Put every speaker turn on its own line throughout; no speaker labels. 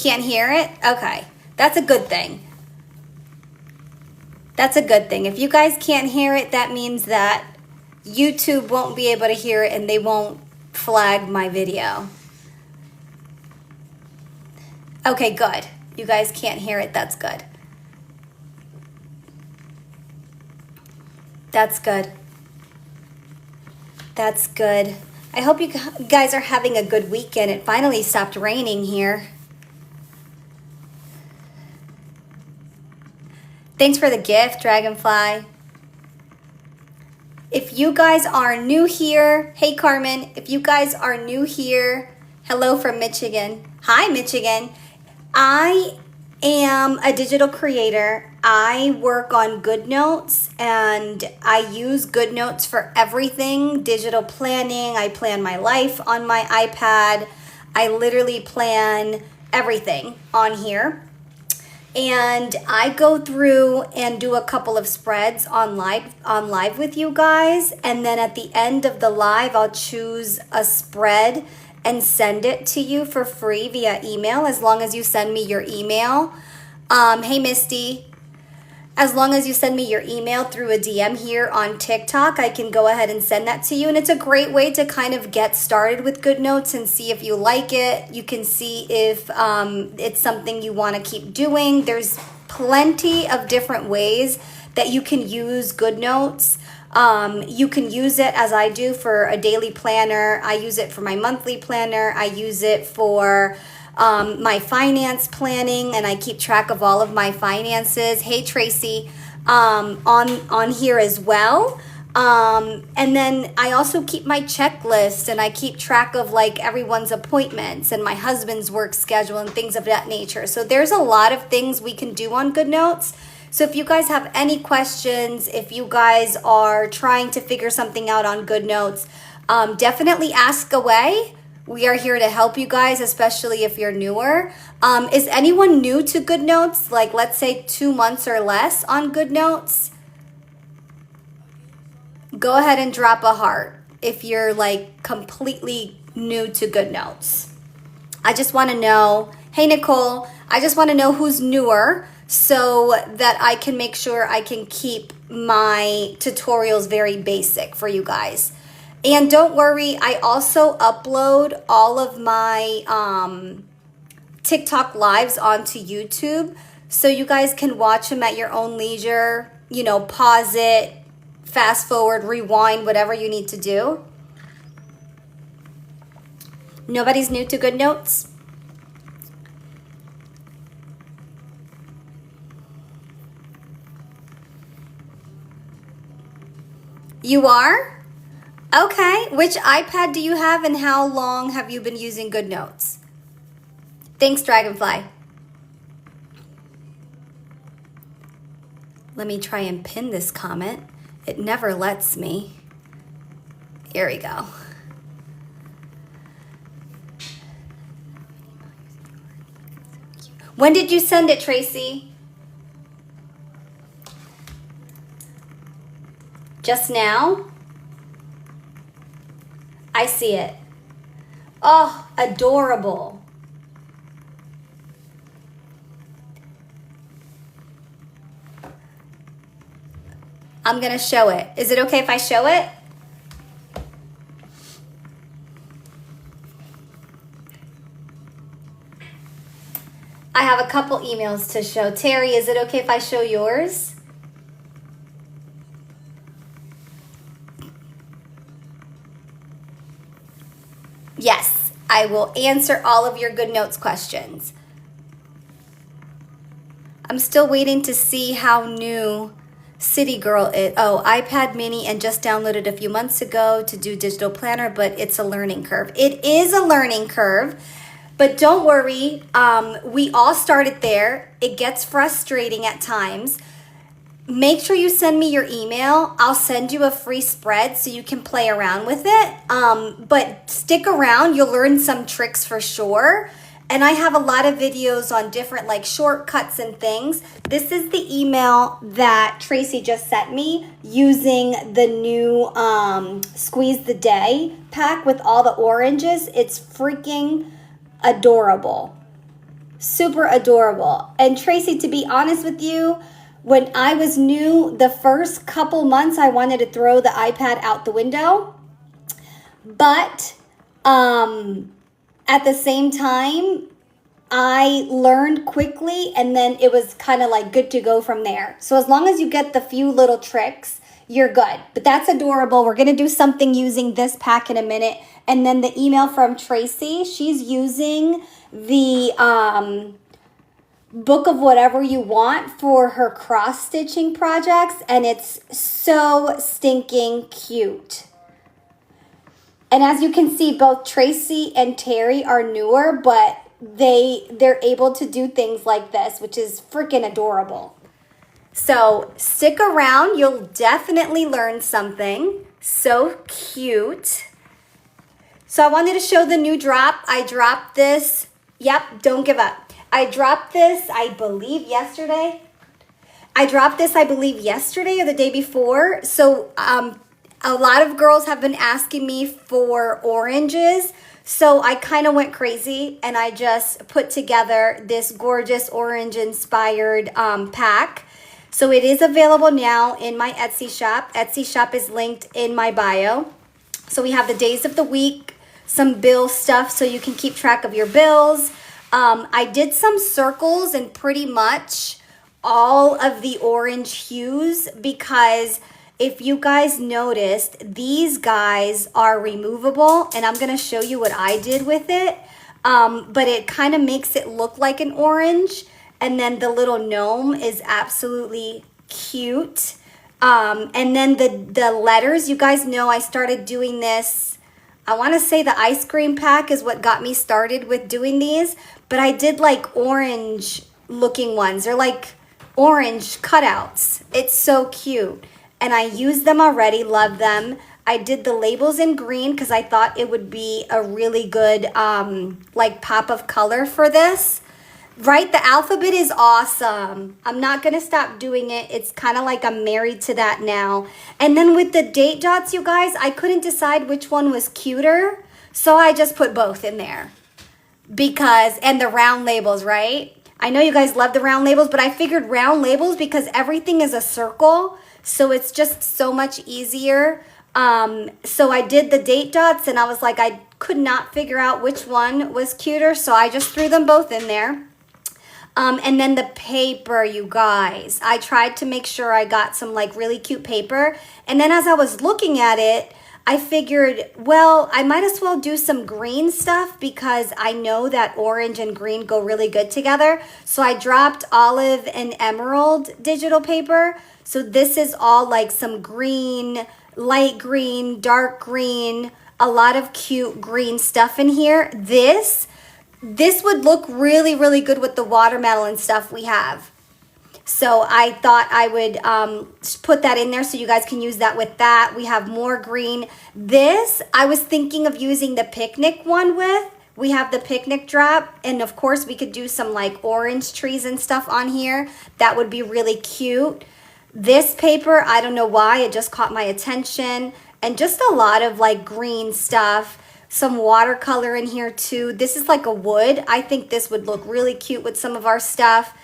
Can't hear it? Okay. That's a good thing. That's a good thing. If you guys can't hear it, that means that YouTube won't be able to hear it and they won't flag my video. Okay, good. You guys can't hear it. That's good. That's good. That's good. I hope you guys are having a good weekend. It finally stopped raining here. Thanks for the gift, Dragonfly. If you guys are new here, hey Carmen, if you guys are new here, hello from Michigan. Hi, Michigan. I am a digital creator. I work on GoodNotes and I use GoodNotes for everything. Digital planning, I plan my life on my iPad. I literally plan everything on here. And I go through and do a couple of spreads on live with you guys, and then at the end of the live I'll choose a spread and send it to you for free via email, as long as you send me your email. Hey Misty, as long as you send me your email through a DM here on TikTok, I can go ahead and send that to you. And it's a great way to kind of get started with GoodNotes and see if you like it. You can see if it's something you want to keep doing. There's plenty of different ways that you can use GoodNotes. You can use it, as I do, for a daily planner. I use it for my monthly planner. I use it for my finance planning, and I keep track of all of my finances. Hey Tracy, on here as well. And then I also keep my checklist, and I keep track of like everyone's appointments and my husband's work schedule and things of that nature. So there's a lot of things we can do on GoodNotes. So if you guys have any questions, if you guys are trying to figure something out on GoodNotes, definitely ask away. We are here to help you guys, especially if you're newer. Is anyone new to GoodNotes? Like, let's say 2 months or less on GoodNotes? Go ahead and drop a heart if you're like completely new to GoodNotes. I just want to know, hey Nicole, I just want to know who's newer so that I can make sure I can keep my tutorials very basic for you guys. And don't worry, I also upload all of my TikTok lives onto YouTube, so you guys can watch them at your own leisure. You know, pause it, fast forward, rewind, whatever you need to do. Nobody's new to GoodNotes? You are? Okay, which iPad do you have and how long have you been using GoodNotes? Thanks, Dragonfly. Let me try and pin this comment. It never lets me. Here we go. When did you send it, Tracy? Just now? I see it. Oh, adorable. I'm going to show it. Is it okay if I show it? I have a couple emails to show. Terry, is it okay if I show yours? Yes, I will answer all of your GoodNotes questions. I'm still waiting to see how new City Girl is. Oh, iPad mini and just downloaded a few months ago to do digital planner, but it's a learning curve. It is a learning curve, but don't worry. We all started there. It gets frustrating at times. Make sure you send me your email. I'll send you a free spread so you can play around with it. But stick around. You'll learn some tricks for sure. And I have a lot of videos on different like shortcuts and things. This is the email that Tracy just sent me using the new Squeeze the Day pack with all the oranges. It's freaking adorable. super adorable. And Tracy, to be honest with you, when I was new, the first couple months I wanted to throw the iPad out the window. But at the same time, I learned quickly, and then it was kind of like good to go from there. So as long as you get the few little tricks, you're good. But that's adorable. We're going to do something using this pack in a minute. And then the email from Tracy, she's using the book of whatever you want for her cross stitching projects, and it's so stinking cute. And as you can see, both Tracy and Terry are newer, but they're able to do things like this, which is freaking adorable. So stick around, you'll definitely learn something. So cute. So I wanted to show the new drop. I dropped this. Yep, don't give up. I dropped this, I believe, yesterday. I dropped this, I believe, yesterday or the day before. So a lot of girls have been asking me for oranges. So I kind of went crazy and I just put together this gorgeous orange inspired pack. So it is available now in my Etsy shop. Etsy shop is linked in my bio. So we have the days of the week, some bill stuff so you can keep track of your bills. I did some circles and pretty much all of the orange hues because if you guys noticed, these guys are removable, and I'm going to show you what I did with it. But it kind of makes it look like an orange, and then the little gnome is absolutely cute. And then the letters, you guys know I started doing this. I want to say the ice cream pack is what got me started with doing these, but I did like orange looking ones. They're like orange cutouts. It's so cute. And I used them already, love them. I did the labels in green because I thought it would be a really good like pop of color for this. Right, the alphabet is awesome. I'm not going to stop doing it. It's kind of like I'm married to that now. And then with the date dots, you guys, I couldn't decide which one was cuter. So I just put both in there. Because, and the round labels, right? I know you guys love the round labels, but I figured round labels because everything is a circle. So it's just so much easier. So I did the date dots and I was like, I could not figure out which one was cuter. So I just threw them both in there. And then the paper, you guys, I tried to make sure I got some like really cute paper. And then as I was looking at it, I figured, well, I might as well do some green stuff because I know that orange and green go really good together. So I dropped olive and emerald digital paper. So this is all like some green, light green, dark green, a lot of cute green stuff in here. This would look really, really good with the watermelon stuff we have. So I thought I would put that in there so you guys can use that with that. We have more green. This, I was thinking of using the picnic one with. We have the picnic drop. And of course, we could do some like orange trees and stuff on here. That would be really cute. This paper, I don't know why, it just caught my attention. And just a lot of like green stuff. Some watercolor in here too. This is like a wood. I think this would look really cute with some of our stuff.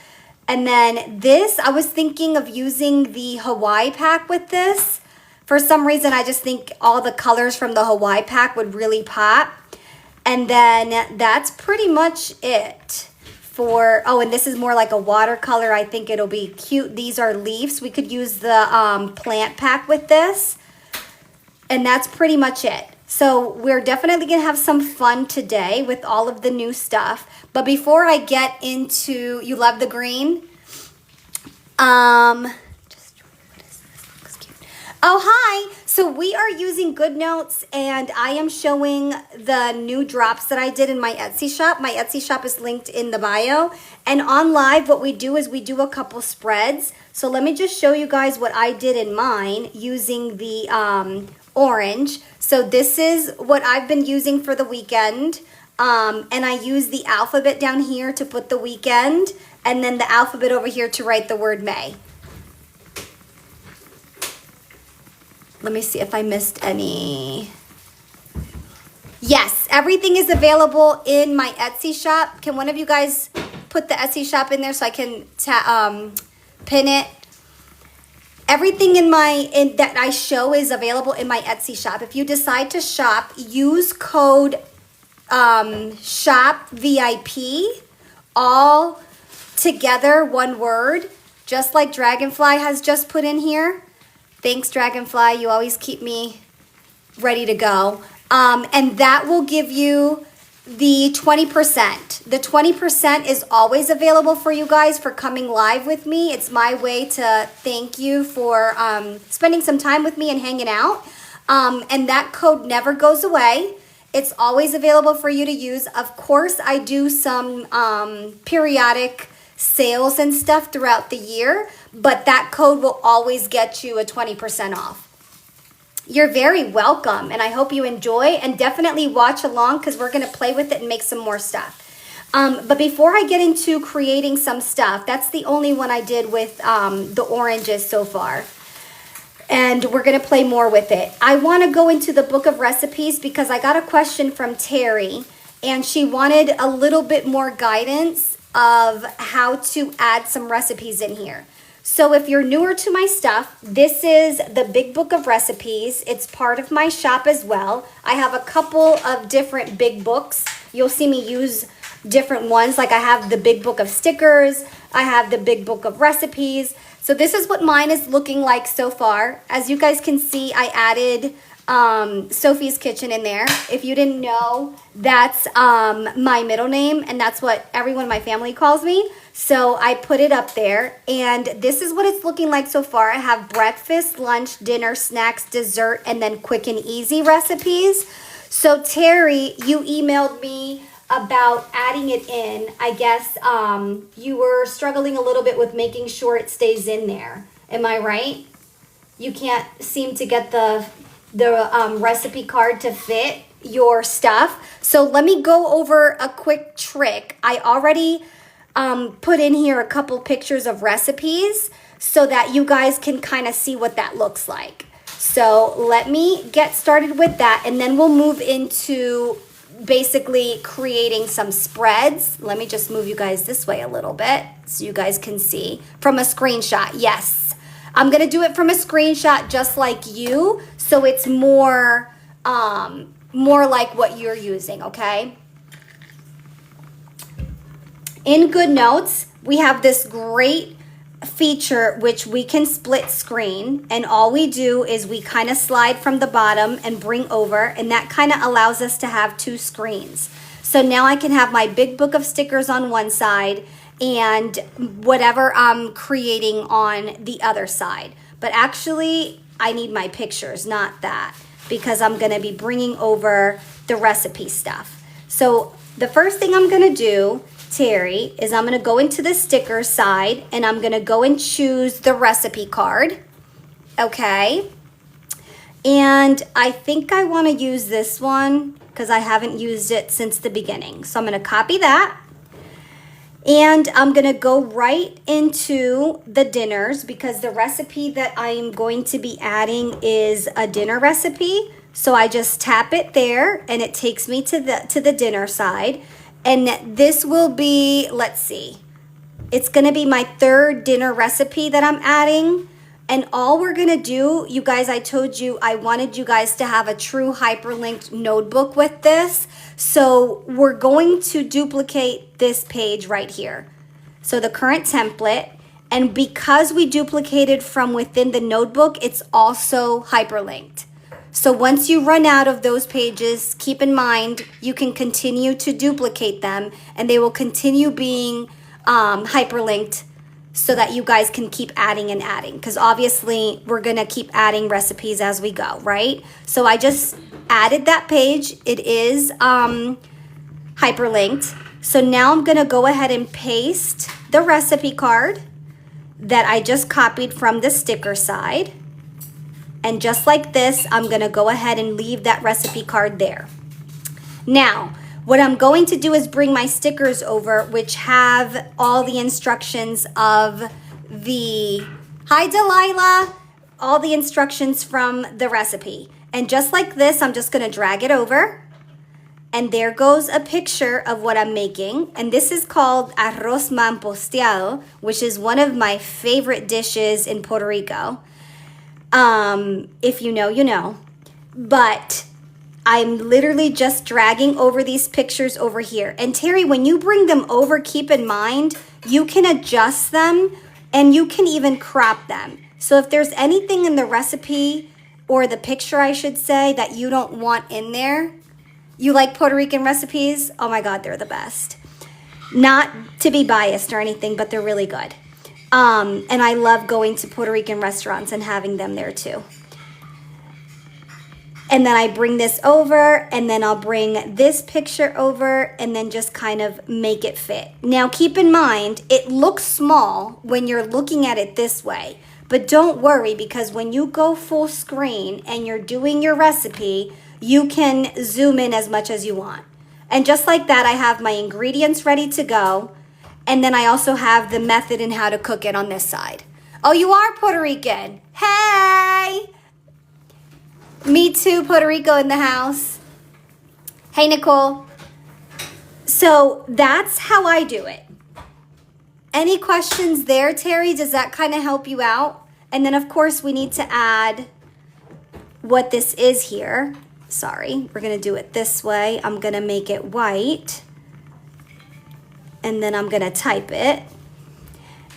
And then this, I was thinking of using the Hawaii pack with this. For some reason, I just think all the colors from the Hawaii pack would really pop. And then that's pretty much it for, oh, and this is more like a watercolor. I think it'll be cute. These are leaves. We could use the plant pack with this. And that's pretty much it. So we're definitely going to have some fun today with all of the new stuff. But before I get into, you love the green? What is this? Looks cute. Oh, hi. So we are using GoodNotes, and I am showing the new drops that I did in my Etsy shop. My Etsy shop is linked in the bio. And on live, what we do is we do a couple spreads. So let me just show you guys what I did in mine using the orange. So this is what I've been using for the weekend. And I use the alphabet down here to put the weekend, and then the alphabet over here to write the word May. Let me see if I missed any. Yes, everything is available in my Etsy shop. Can one of you guys put the Etsy shop in there so I can pin it. Everything that I show is available in my Etsy shop. If you decide to shop, use code shop VIP, all together, one word, just like Dragonfly has just put in here. Thanks, Dragonfly. You always keep me ready to go. And that will give you the 20%. The 20% is always available for you guys for coming live with me. It's my way to thank you for spending some time with me and hanging out. And that code never goes away. It's always available for you to use. Of course, I do some periodic sales and stuff throughout the year, but that code will always get you a 20% off. You're very welcome, and I hope you enjoy, and definitely watch along because we're going to play with it and make some more stuff. But before I get into creating some stuff, that's the only one I did with the oranges so far. And we're going to play more with it. I want to go into the book of recipes because I got a question from Terry, and she wanted a little bit more guidance of how to add some recipes in here. So if you're newer to my stuff, this is the Big Book of Recipes. It's part of my shop as well. I have a couple of different big books. You'll see me use different ones. Like I have the Big Book of Stickers. I have the Big Book of Recipes. So this is what mine is looking like so far. As you guys can see, I added Sophie's Kitchen in there. If you didn't know, that's my middle name, and that's what everyone in my family calls me. So I put it up there, and this is what it's looking like so far. I have breakfast, lunch, dinner, snacks, dessert, and then quick and easy recipes. So Terry, you emailed me about adding it in. I guess you were struggling a little bit with making sure it stays in there. Am I right? You can't seem to get the recipe card to fit your stuff. So let me go over a quick trick. I already put in here a couple pictures of recipes so that you guys can kind of see what that looks like. So let me get started with that, and then we'll move into basically creating some spreads. Let me just move you guys this way a little bit so you guys can see from a screenshot. Yes, I'm gonna do it from a screenshot just like you, so it's more like what you're using, okay? In GoodNotes, we have this great feature which we can split screen, and all we do is we kind of slide from the bottom and bring over, and that kind of allows us to have two screens. So now I can have my big book of stickers on one side and whatever I'm creating on the other side. But actually, I need my pictures, not that, because I'm going to be bringing over the recipe stuff. So the first thing I'm going to do, Terry, is I'm going to go into the sticker side, and I'm going to go and choose the recipe card. Okay. And I think I want to use this one because I haven't used it since the beginning. So I'm going to copy that. And I'm going to go right into the dinners because the recipe that I'm going to be adding is a dinner recipe. So I just tap it there and it takes me to the dinner side. And this will be, let's see, it's going to be my third dinner recipe that I'm adding. And all we're going to do, you guys, I told you I wanted you guys to have a true hyperlinked notebook with this. So we're going to duplicate this page right here. So the current template. And because we duplicated from within the notebook, it's also hyperlinked. So once you run out of those pages, keep in mind, you can continue to duplicate them and they will continue being hyperlinked so that you guys can keep adding and adding. Because obviously we're gonna keep adding recipes as we go, right? So I just added that page. It is hyperlinked. So now I'm gonna go ahead and paste the recipe card that I just copied from the sticker side. And just like this, I'm gonna go ahead and leave that recipe card there. Now, what I'm going to do is bring my stickers over, which have all the instructions of the, hi Delilah, all the instructions from the recipe. And just like this, I'm just gonna drag it over. And there goes a picture of what I'm making. And this is called arroz mamposteado, which is one of my favorite dishes in Puerto Rico. If you know, you know. But I'm literally just dragging over these pictures over here. And Terry, when you bring them over, keep in mind, you can adjust them and you can even crop them. So if there's anything in the recipe or the picture, I should say, that you don't want in there, you like Puerto Rican recipes? Oh my God, they're the best. Not to be biased or anything, but they're really good. And I love going to Puerto Rican restaurants and having them there too. And then I bring this over, and then I'll bring this picture over, and then just kind of make it fit. Now keep in mind, it looks small when you're looking at it this way, but don't worry, because when you go full screen and you're doing your recipe, you can zoom in as much as you want. And just like that, I have my ingredients ready to go. And then I also have the method and how to cook it on this side. Oh, you are Puerto Rican. Hey! Me too, Puerto Rico in the house. Hey, Nicole. So that's how I do it. Any questions there, Terry? Does that kind of help you out? And then, of course, we need to add what this is here. Sorry, we're going to do it this way. I'm going to make it white. And then I'm going to type it.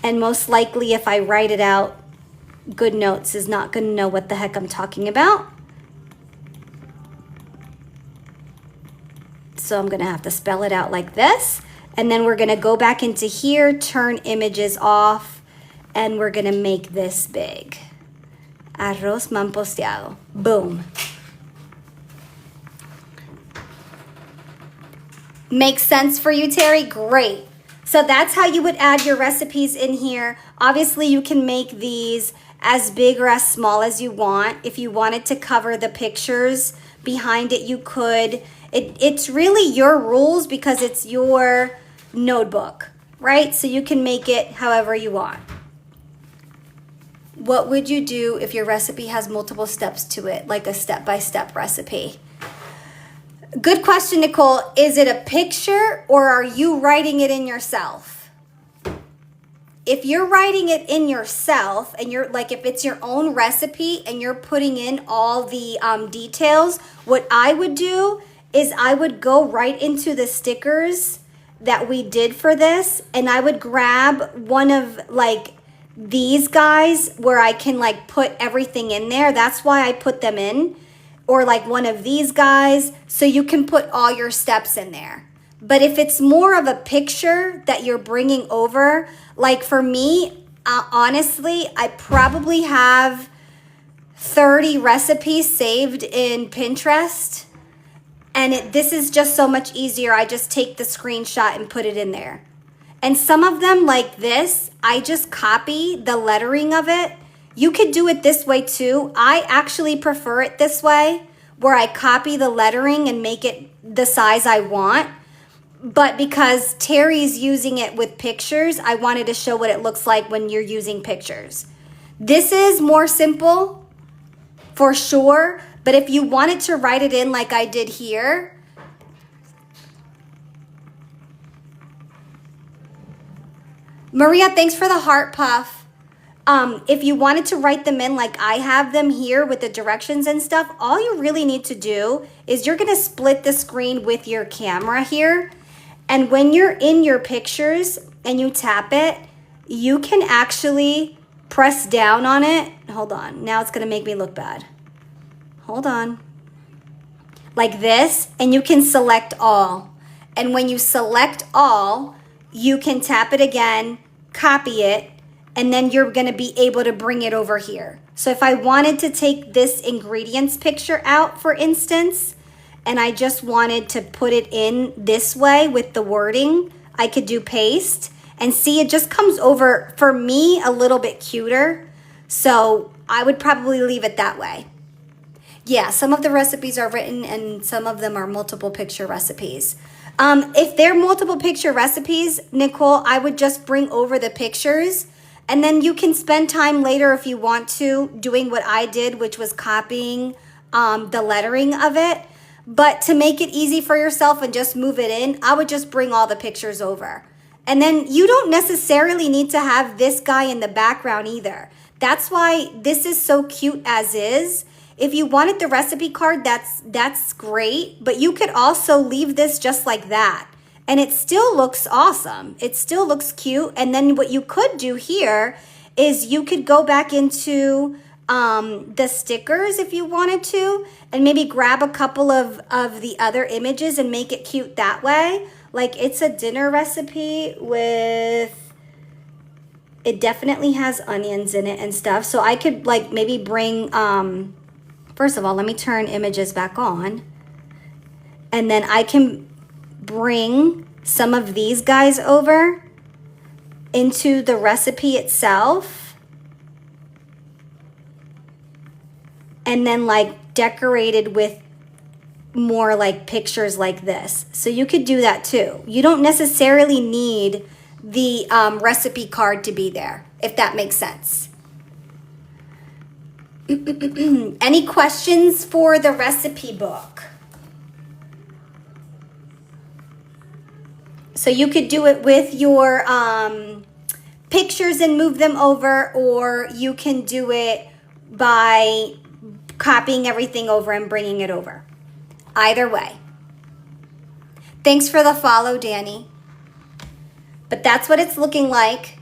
And most likely, if I write it out, GoodNotes is not going to know what the heck I'm talking about. So I'm going to have to spell it out like this. And then we're going to go back into here, turn images off, and we're going to make this big. Arroz mamposteado. Boom. Makes sense for you, Terry? Great. So that's how you would add your recipes in here. Obviously, you can make these as big or as small as you want. If you wanted to cover the pictures behind it, you could. It's really your rules because it's your notebook, right? So you can make it however you want. What would you do if your recipe has multiple steps to it, like a step-by-step recipe? Good question, Nicole. Is it a picture or are you writing it in yourself? If you're writing it in yourself and you're like, if it's your own recipe and you're putting in all the details, what I would do is I would go right into the stickers that we did for this, and I would grab one of like these guys where I can like put everything in there. That's why I put them in. Or like one of these guys, so you can put all your steps in there. But if it's more of a picture that you're bringing over, like for me, honestly, I probably have 30 recipes saved in Pinterest. And this is just so much easier. I just take the screenshot and put it in there. And some of them like this, I just copy the lettering of it. You could do it this way too. I actually prefer it this way, where I copy the lettering and make it the size I want. But because Terry's using it with pictures, I wanted to show what it looks like when you're using pictures. This is more simple for sure, but if you wanted to write it in like I did here, Maria, thanks for the heart puff. If you wanted to write them in like I have them here with the directions and stuff, all you really need to do is you're going to split the screen with your camera here. And when you're in your pictures and you tap it, you can actually press down on it. Hold on. Now it's going to make me look bad. Hold on. Like this, and you can select all. And when you select all, you can tap it again, copy it, and then you're going to be able to bring it over here. So if I wanted to take this ingredients picture out, for instance, and I just wanted to put it in this way with the wording, I could do paste. And see, it just comes over, for me, a little bit cuter. So I would probably leave it that way. Yeah, some of the recipes are written and some of them are multiple picture recipes. If they're multiple picture recipes, Nicole, I would just bring over the pictures. And then you can spend time later if you want to doing what I did, which was copying the lettering of it. But to make it easy for yourself and just move it in, I would just bring all the pictures over. And then you don't necessarily need to have this guy in the background either. That's why this is so cute as is. If you wanted the recipe card, that's great. But you could also leave this just like that. And it still looks awesome. It still looks cute. And then what you could do here is you could go back into the stickers if you wanted to, and maybe grab a couple of the other images and make it cute that way. Like it's a dinner recipe with, it definitely has onions in it and stuff. So I could like maybe bring, first of all, let me turn images back on. And then I can bring some of these guys over into the recipe itself. And then like decorated with more like pictures like this. So you could do that too. You don't necessarily need the recipe card to be there, if that makes sense. Any questions for the recipe book? So you could do it with your pictures and move them over, or you can do it by copying everything over and bringing it over. Either way. Thanks for the follow, Danny. But that's what it's looking like.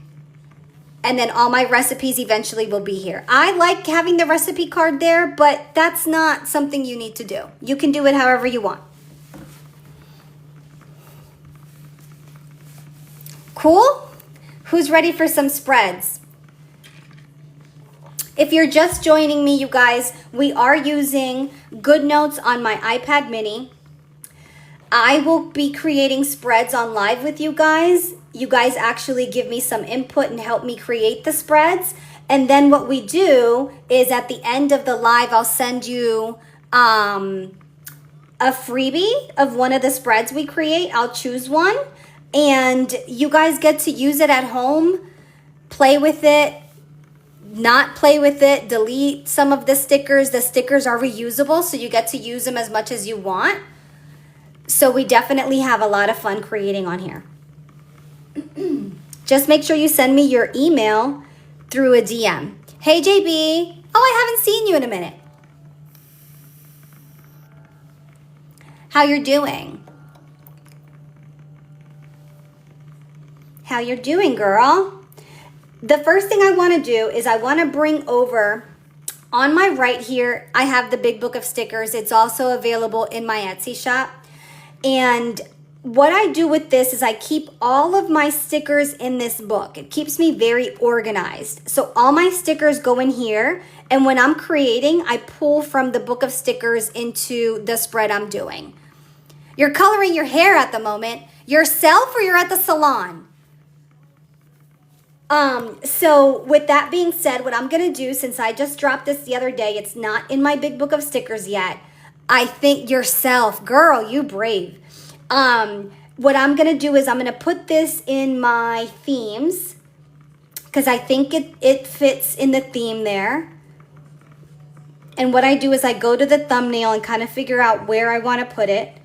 And then all my recipes eventually will be here. I like having the recipe card there, but that's not something you need to do. You can do it however you want. Cool? Who's ready for some spreads? If you're just joining me, you guys, we are using GoodNotes on my iPad mini. I will be creating spreads on live with you guys. You guys actually give me some input and help me create the spreads. And then what we do is at the end of the live, I'll send you a freebie of one of the spreads we create. I'll choose one. And you guys get to use it at home, play with it, not play with it, delete some of the stickers. The stickers are reusable, so you get to use them as much as you want. So we definitely have a lot of fun creating on here. Just make sure you send me your email through a DM. Hey, JB. Oh, I haven't seen you in a minute. How you're doing? How you're doing, girl? The first thing I want to do is I want to bring over, on my right here, I have the big book of stickers. It's also available in my Etsy shop. And what I do with this is I keep all of my stickers in this book. It keeps me very organized. So all my stickers go in here. And when I'm creating, I pull from the book of stickers into the spread I'm doing. You're coloring your hair at the moment. Yourself, or you're at the salon? So with that being said, what I'm going to do, since I just dropped this the other day, it's not in my big book of stickers yet. I think yourself, girl, you brave. What I'm going to do is I'm going to put this in my themes because I think it fits in the theme there. And what I do is I go to the thumbnail and kind of figure out where I want to put it.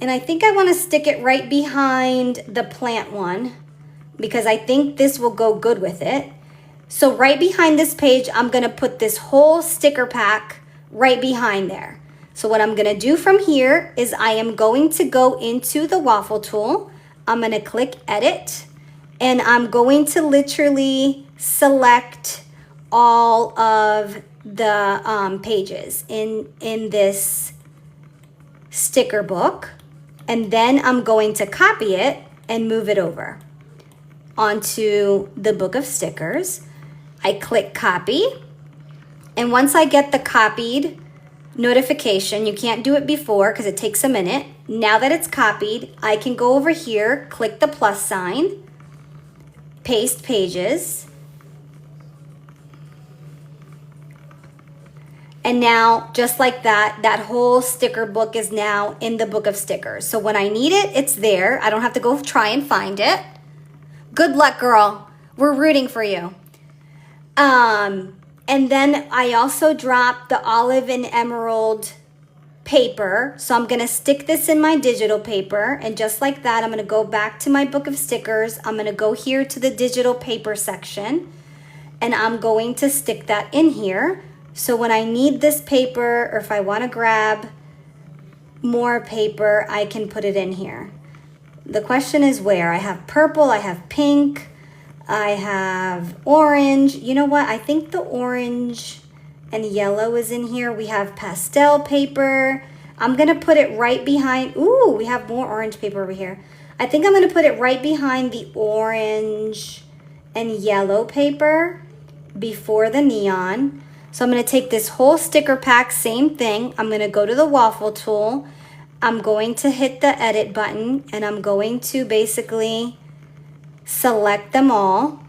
And I think I want to stick it right behind the plant one, because I think this will go good with it. So right behind this page, I'm gonna put this whole sticker pack right behind there. So what I'm gonna do from here is I am going to go into the waffle tool. I'm gonna click edit, and I'm going to literally select all of the pages in this sticker book. And then I'm going to copy it and move it over onto the book of stickers. I click copy, and once I get the copied notification, you can't do it before because it takes a minute. Now that it's copied, I can go over here, click the plus sign, paste pages, and now just like that, that whole sticker book is now in the book of stickers. So when I need it, it's there. I don't have to go try and find it. Good luck, girl. We're rooting for you. And then I also dropped the olive and emerald paper. So I'm going to stick this in my digital paper. And just like that, I'm going to go back to my book of stickers. I'm going to go here to the digital paper section. And I'm going to stick that in here. So when I need this paper, or if I want to grab more paper, I can put it in here. The question is where? I have purple, I have pink, I have orange. You know what? I think the orange and yellow is in here. We have pastel paper. I'm going to put it right behind. Ooh, we have more orange paper over here. I think I'm going to put it right behind the orange and yellow paper before the neon. So I'm going to take this whole sticker pack, same thing. I'm going to go to the waffle tool. I'm going to hit the edit button, and I'm going to basically select them all.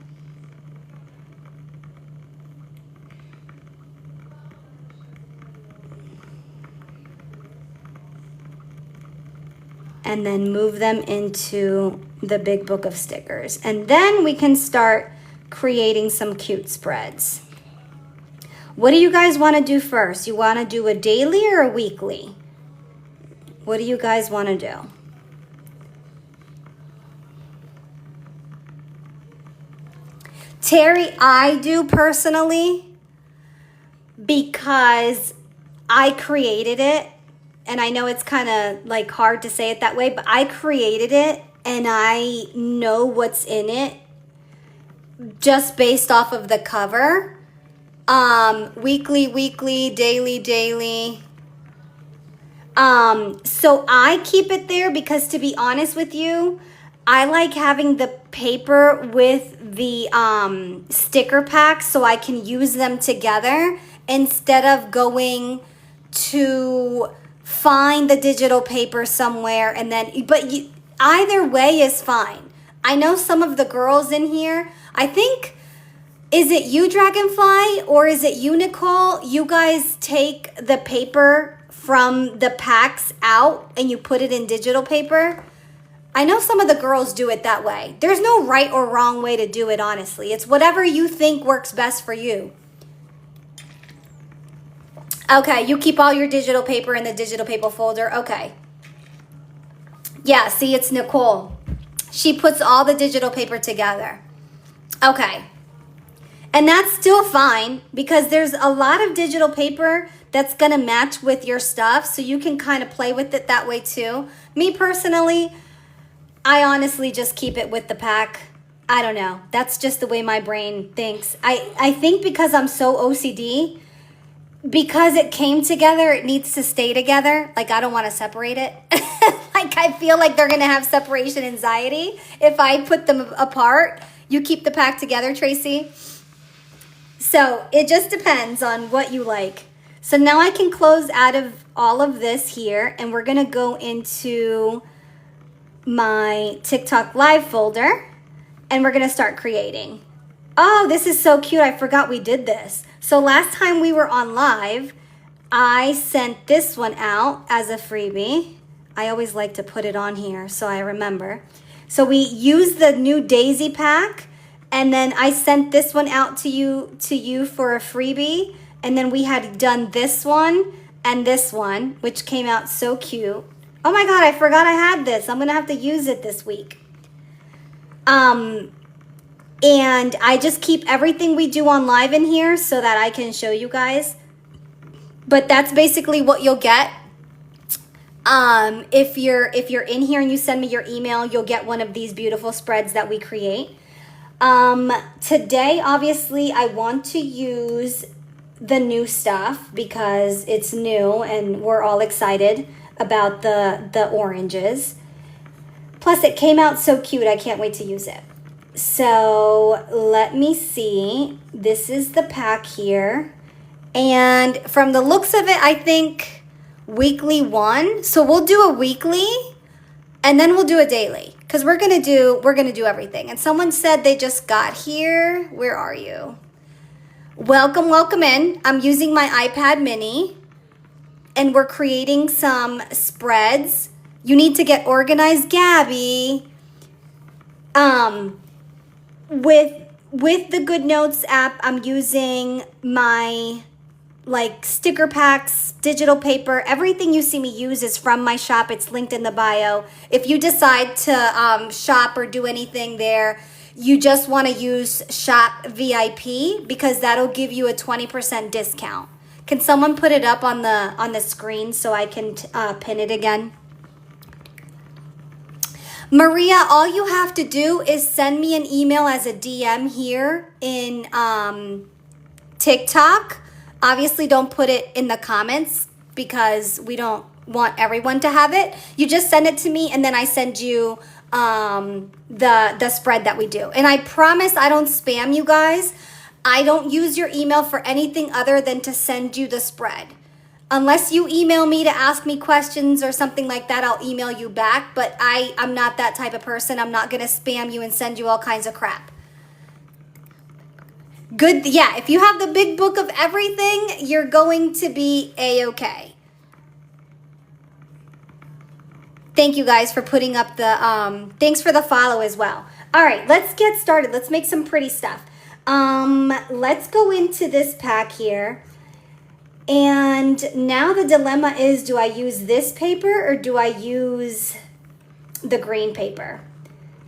And then move them into the big book of stickers. And then we can start creating some cute spreads. What do you guys want to do first? You want to do a daily or a weekly? What do you guys want to do? Terry, I do personally because I created it. And I know it's kind of like hard to say it that way, but I created it and I know what's in it just based off of the cover. Weekly, daily. So I keep it there because, to be honest with you, I like having the paper with the sticker packs so I can use them together instead of going to find the digital paper somewhere and then, either way is fine. I know some of the girls in here, I think, is it you, Dragonfly, or is it you, Nicole? You guys take the paper from the packs out and you put it in digital paper. I know some of the girls do it that way. There's no right or wrong way to do it, honestly. It's whatever you think works best for you. Okay, you keep all your digital paper in the digital paper folder. Okay. Yeah, see, it's Nicole. She puts all the digital paper together. Okay. And that's still fine because there's a lot of digital paper that's going to match with your stuff, so you can kind of play with it that way too. Me personally, I honestly just keep it with the pack. I don't know. That's just the way my brain thinks. I think because I'm so OCD, because it came together, it needs to stay together. Like, I don't want to separate it. Like, I feel like they're going to have separation anxiety if I put them apart. You keep the pack together, Tracy. So it just depends on what you like. So now I can close out of all of this here, and we're going to go into my TikTok live folder, and we're going to start creating. Oh, this is so cute. I forgot we did this. So last time we were on live, I sent this one out as a freebie. I always like to put it on here so I remember. So we used the new Daisy pack, and then I sent this one out to you for a freebie. And then we had done this one and this one, which came out so cute. Oh my God, I forgot I had this. I'm gonna have to use it this week. And I just keep everything we do on live in here so that I can show you guys. But that's basically what you'll get. If you're in here and you send me your email, you'll get one of these beautiful spreads that we create. Today, obviously, I want to use the new stuff because it's new and we're all excited about the oranges. Plus, it came out so cute. I can't wait to use it. So let me see. This is the pack here. And from the looks of it, I think weekly one. So we'll do a weekly and then we'll do a daily because we're gonna do everything. And someone said they just got here. Where are you? Welcome in. I'm using my iPad mini and we're creating some spreads. You need to get organized, Gabby. With the GoodNotes app, I'm using my like sticker packs, digital paper, everything you see me use is from my shop. It's linked in the bio. If you decide to shop or do anything there, you just want to use Shop VIP because that'll give you a 20% discount. Can someone put it up on the screen so I can pin it again? Maria, all you have to do is send me an email as a DM here in TikTok. Obviously, don't put it in the comments because we don't want everyone to have it. You just send it to me and then I send you the spread that we do. And I promise I don't spam you guys. I don't use your email for anything other than to send you the spread. Unless you email me to ask me questions or something like that, I'll email you back. But I'm not that type of person. I'm not going to spam you and send you all kinds of crap. Good. Yeah, if you have the big book of everything, you're going to be A-okay. Thank you guys for putting up the, thanks for the follow as well. All right, let's get started. Let's make some pretty stuff. Let's go into this pack here. And now the dilemma is, do I use this paper or do I use the green paper?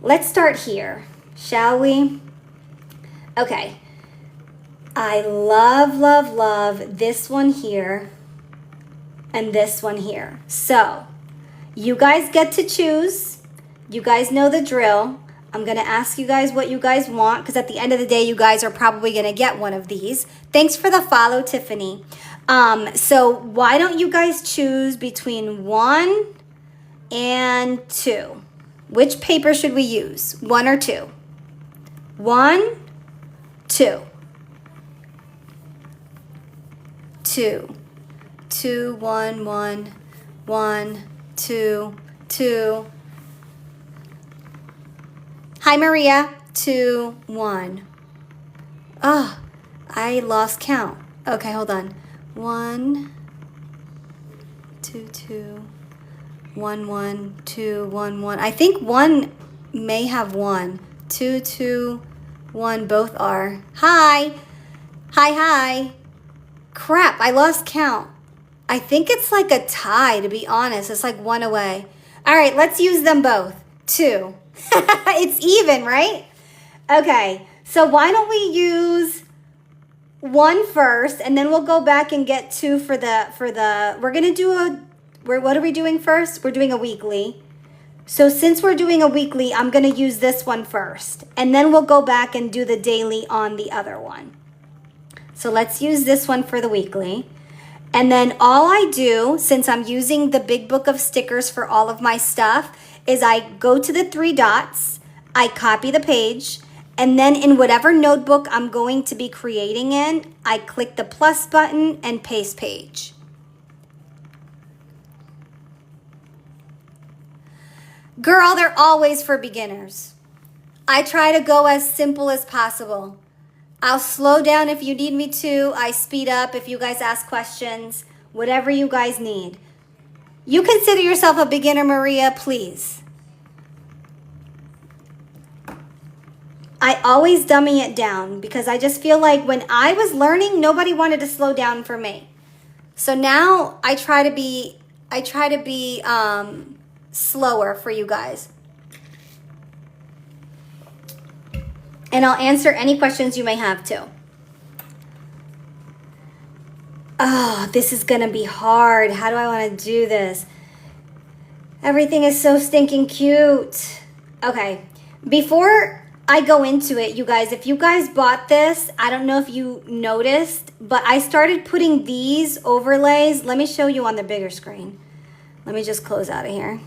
Let's start here, shall we? Okay. I love, love, love this one here and this one here. So you guys get to choose. You guys know the drill. I'm going to ask you guys what you guys want because at the end of the day, you guys are probably going to get one of these. Thanks for the follow, Tiffany. So why don't you guys choose between 1 and 2? Which paper should we use? 1 or 2? 1, 2. 2, 2, 1, 1, 1, 2, 2. Hi, Maria. 2, 1. Oh, I lost count. Okay, hold on. 1, 2, 2, 1, 1, 2, 1, 1. I think 1 may have 1. 2, 2, 1. Both are. Hi. Hi, hi. Crap, I lost count. I think it's like a tie, to be honest. It's like 1 away. All right, let's use them both. 2. It's even, right? Okay, so why don't we use 1 first, and then we'll go back and get 2 for the, we're going to do what are we doing first? We're doing a weekly. So since we're doing a weekly, I'm going to use this one first, and then we'll go back and do the daily on the other one. So let's use this one for the weekly. And then all I do, since I'm using the big book of stickers for all of my stuff, is I go to the 3 dots, I copy the page, and then in whatever notebook I'm going to be creating in, I click the plus button and paste page. Girl, they're always for beginners. I try to go as simple as possible. I'll slow down if you need me to. I speed up if you guys ask questions. Whatever you guys need. You consider yourself a beginner, Maria, please. I always dummy it down because I just feel like when I was learning, nobody wanted to slow down for me. So now I try to be slower for you guys. And I'll answer any questions you may have too. Oh, this is going to be hard. How do I want to do this? Everything is so stinking cute. Okay, before I go into it, you guys, if you guys bought this, I don't know if you noticed, but I started putting these overlays. Let me show you on the bigger screen. Let me just close out of here.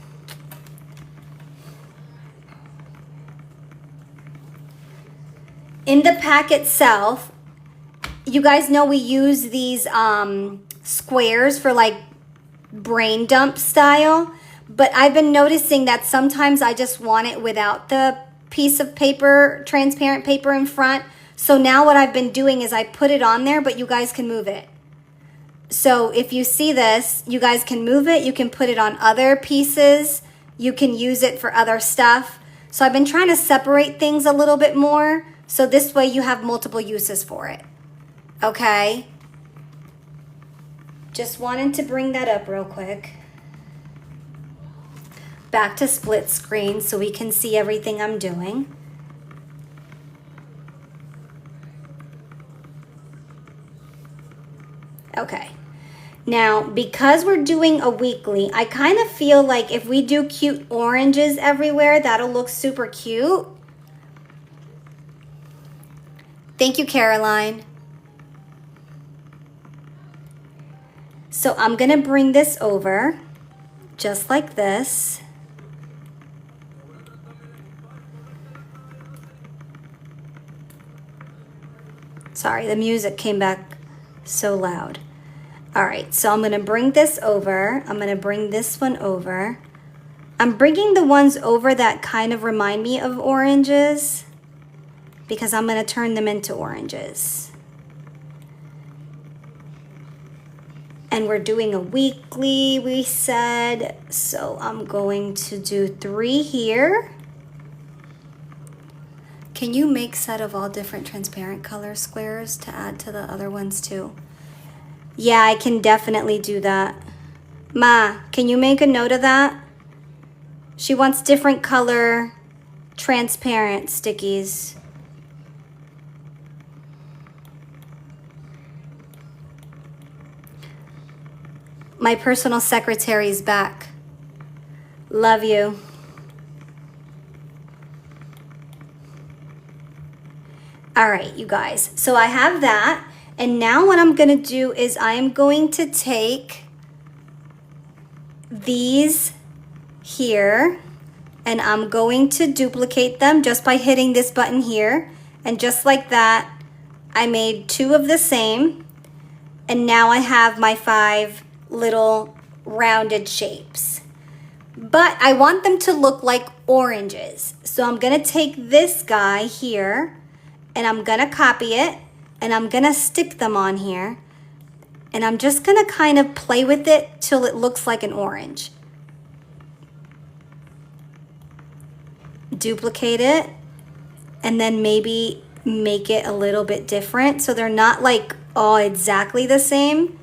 In the pack itself, you guys know we use these squares for like brain dump style, but I've been noticing that sometimes I just want it without the piece of paper, transparent paper in front. So now what I've been doing is I put it on there, but you guys can move it. So if you see this, you guys can move it. You can put it on other pieces. You can use it for other stuff. So I've been trying to separate things a little bit more. So this way you have multiple uses for it. Okay? Just wanted to bring that up real quick. Back to split screen so we can see everything I'm doing. Okay. Now, because we're doing a weekly, I kind of feel like if we do cute oranges everywhere, that'll look super cute. Thank you, Caroline. So I'm going to bring this over just like this. Sorry, the music came back so loud. All right, so I'm going to bring this over. I'm going to bring this one over. I'm bringing the ones over that kind of remind me of oranges because I'm going to turn them into oranges. And we're doing a weekly, we said, so I'm going to do 3 here. Can you make set of all different transparent color squares to add to the other ones too? Yeah, I can definitely do that. Ma, can you make a note of that? She wants different color transparent stickies. My personal secretary is back. Love you. All right, you guys. So I have that. And now what I'm going to do is I am going to take these here and I'm going to duplicate them just by hitting this button here. And just like that, I made 2 of the same. And now I have my 5 little rounded shapes. But I want them to look like oranges. So I'm going to take this guy here and I'm going to copy it. And I'm gonna stick them on here. And I'm just gonna kind of play with it till it looks like an orange. Duplicate it. And then maybe make it a little bit different so they're not like all exactly the same.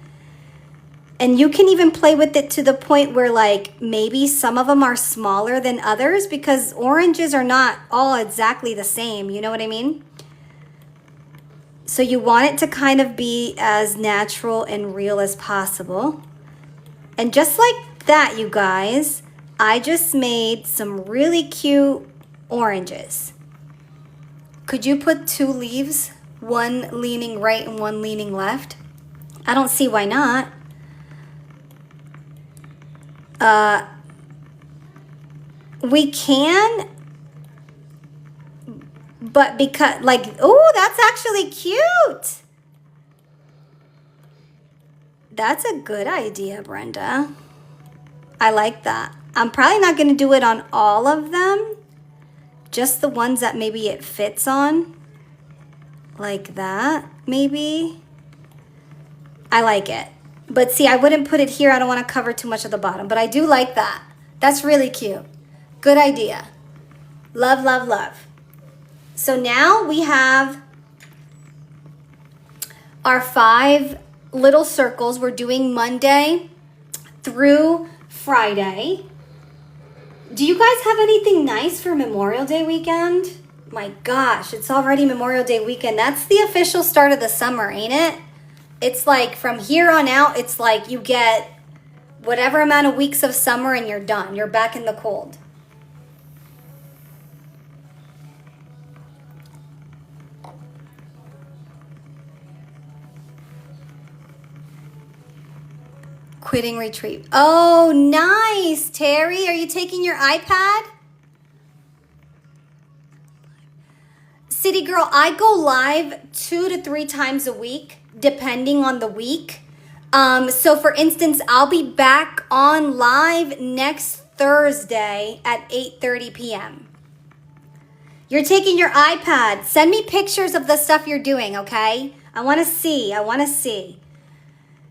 And you can even play with it to the point where like maybe some of them are smaller than others because oranges are not all exactly the same. You know what I mean? So you want it to kind of be as natural and real as possible. And just like that, you guys, I just made some really cute oranges. Could you put 2 leaves, one leaning right and one leaning left? I don't see why not. We can, but because like, oh, that's actually cute. That's a good idea, Brenda. I like that. I'm probably not going to do it on all of them. Just the ones that maybe it fits on. Like that, maybe. I like it. But see, I wouldn't put it here. I don't want to cover too much of the bottom. But I do like that. That's really cute. Good idea. Love, love, love. So now we have our 5 little circles. We're doing Monday through Friday. Do you guys have anything nice for Memorial Day weekend? My gosh, it's already Memorial Day weekend. That's the official start of the summer, ain't it? It's like from here on out, it's like you get whatever amount of weeks of summer and you're done. You're back in the cold. Quitting retreat. Oh, nice. Terry, are you taking your iPad? City Girl, I go live 2 to 3 times a week, depending on the week. So for instance, I'll be back on live next Thursday at 8:30 p.m. You're taking your iPad. Send me pictures of the stuff you're doing, okay? I want to see. I want to see.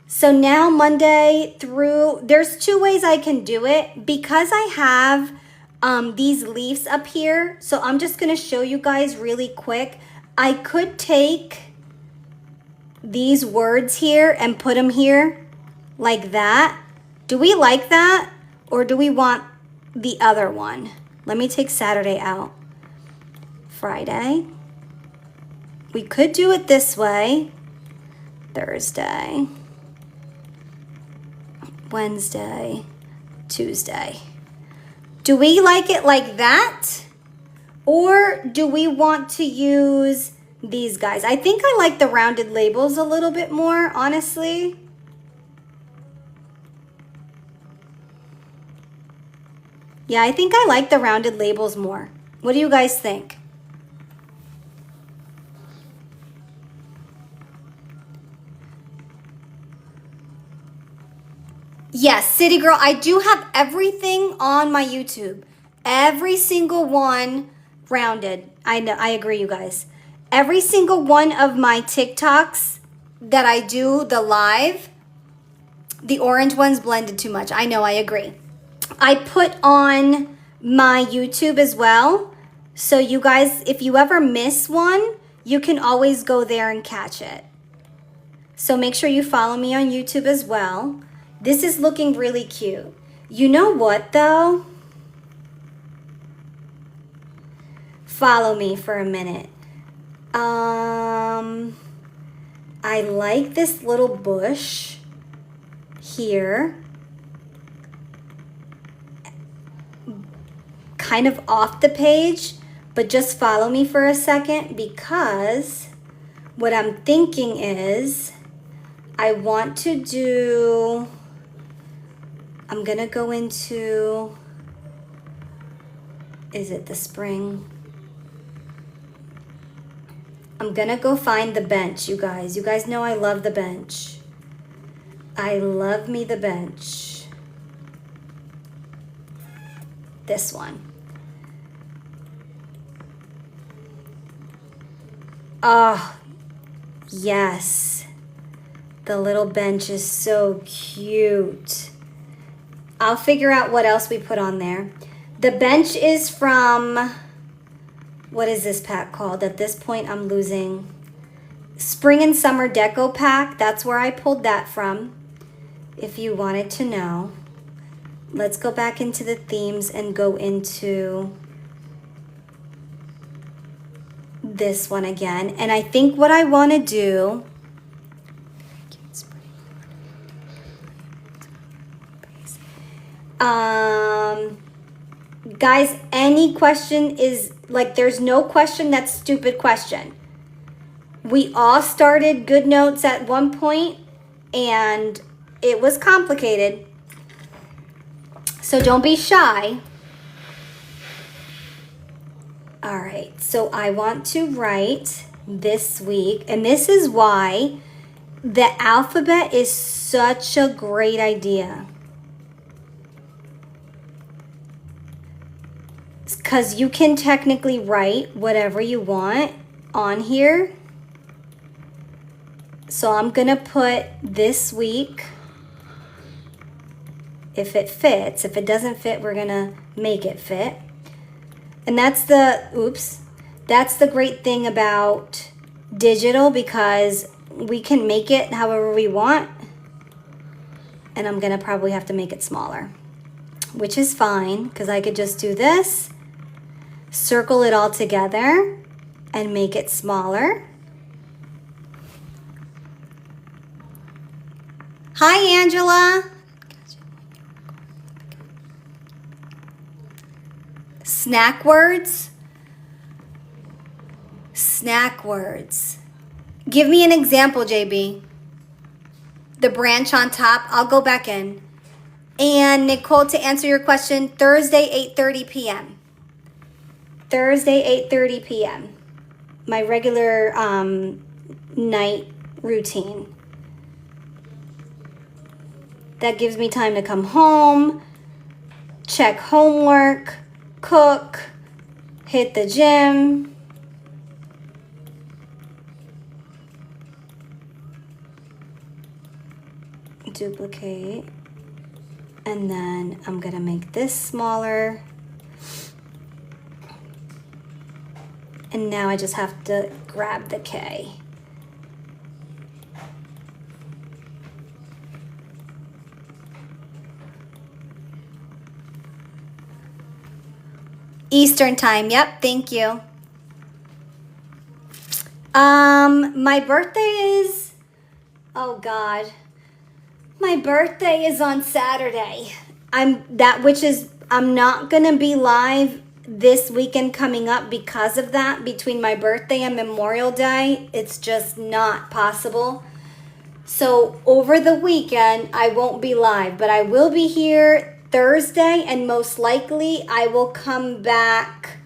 So now Monday through, there's 2 ways I can do it because I have these leaves up here. So I'm just going to show you guys really quick. I could take these words here and put them here like that. Do we like that, or do we want the other one? Let me take Saturday out. Friday. We could do it this way. Thursday, Wednesday, Tuesday. Do we like it like that? Or do we want to use these guys? I think I like the rounded labels a little bit more, honestly. Yeah, I think I like the rounded labels more. What do you guys think? Yes, City Girl, I do have everything on my YouTube. Every single one rounded. I know, I agree, you guys. Every single one of my TikToks that I do, the live, the orange one's blended too much. I know, I agree. I put on my YouTube as well. So you guys, if you ever miss one, you can always go there and catch it. So make sure you follow me on YouTube as well. This is looking really cute. You know what though? Follow me for a minute. I like this little bush here. Kind of off the page, but just follow me for a second, because what I'm thinking is I want to do, I'm gonna go into, is it the spring? I'm gonna go find the bench, you guys. You guys know I love the bench. I love me the bench. This one. Oh, yes. The little bench is so cute. I'll figure out what else we put on there. The bench is from, what is this pack called? At this point, I'm losing. Spring and Summer Deco Pack. That's where I pulled that from, if you wanted to know. Let's go back into the themes and go into this one again. And I think what I want to do, guys, any question is, like, there's no question that's stupid question. We all started Good Notes at one point, and it was complicated. So don't be shy. All right, so I want to write this week, and this is why the alphabet is such a great idea. Because you can technically write whatever you want on here. So I'm gonna put this week, if it fits. If it doesn't fit, we're gonna make it fit. And that's the, oops, that's the great thing about digital, because we can make it however we want. And I'm gonna probably have to make it smaller, which is fine, because I could just do this, circle it all together, and make it smaller. Hi, Angela. Snack words. Snack words. Give me an example, JB. The branch on top. I'll go back in. And Nicole, to answer your question, Thursday, 8:30 p.m. Thursday, 8:30 p.m. My regular night routine. That gives me time to come home, check homework, cook, hit the gym. Duplicate. And then I'm gonna make this smaller. And now I just have to grab the K. Eastern time. Yep, thank you. My birthday is, oh God, my birthday is on Saturday. I'm not gonna be live this weekend coming up because of that. Between my birthday and Memorial Day, it's just not possible. So over the weekend, I won't be live, but I will be here Thursday, and most likely I will come back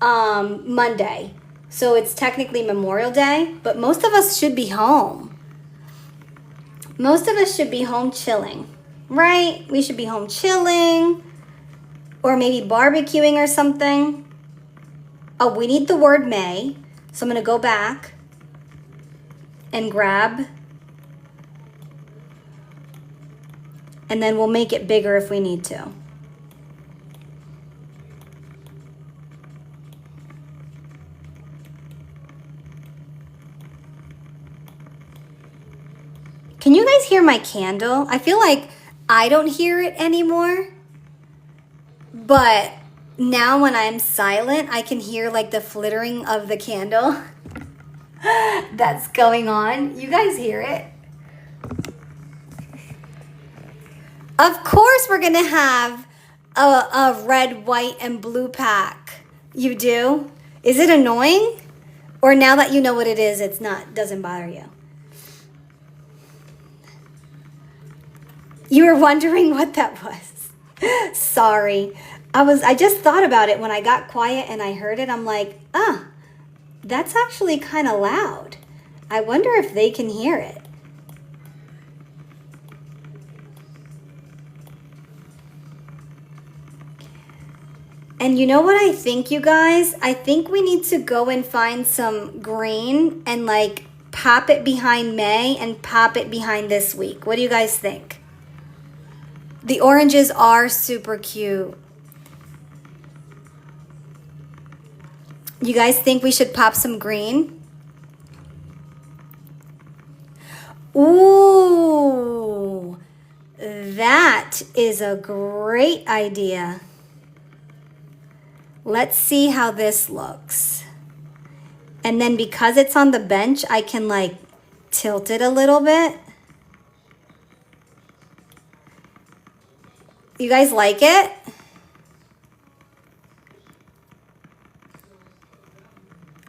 Monday. So it's technically Memorial Day, but most of us should be home. Most of us should be home chilling, right? We should be home chilling or maybe barbecuing or something. Oh, we need the word May. So I'm going to go back and grab, and then we'll make it bigger if we need to. Can you guys hear my candle? I feel like I don't hear it anymore. But now when I'm silent, I can hear like the flittering of the candle that's going on. You guys hear it? Of course we're going to have a red, white, and blue pack. You do? Is it annoying? Or now that you know what it is, it's not, doesn't bother you? You were wondering what that was. Sorry. I just thought about it when I got quiet and I heard it. I'm like, that's actually kind of loud. I wonder if they can hear it. And you know what I think, you guys? I think we need to go and find some green and like pop it behind May and pop it behind this week. What do you guys think? The oranges are super cute. You guys think we should pop some green? Ooh, that is a great idea. Let's see how this looks. And then because it's on the bench, I can like tilt it a little bit. You guys like it?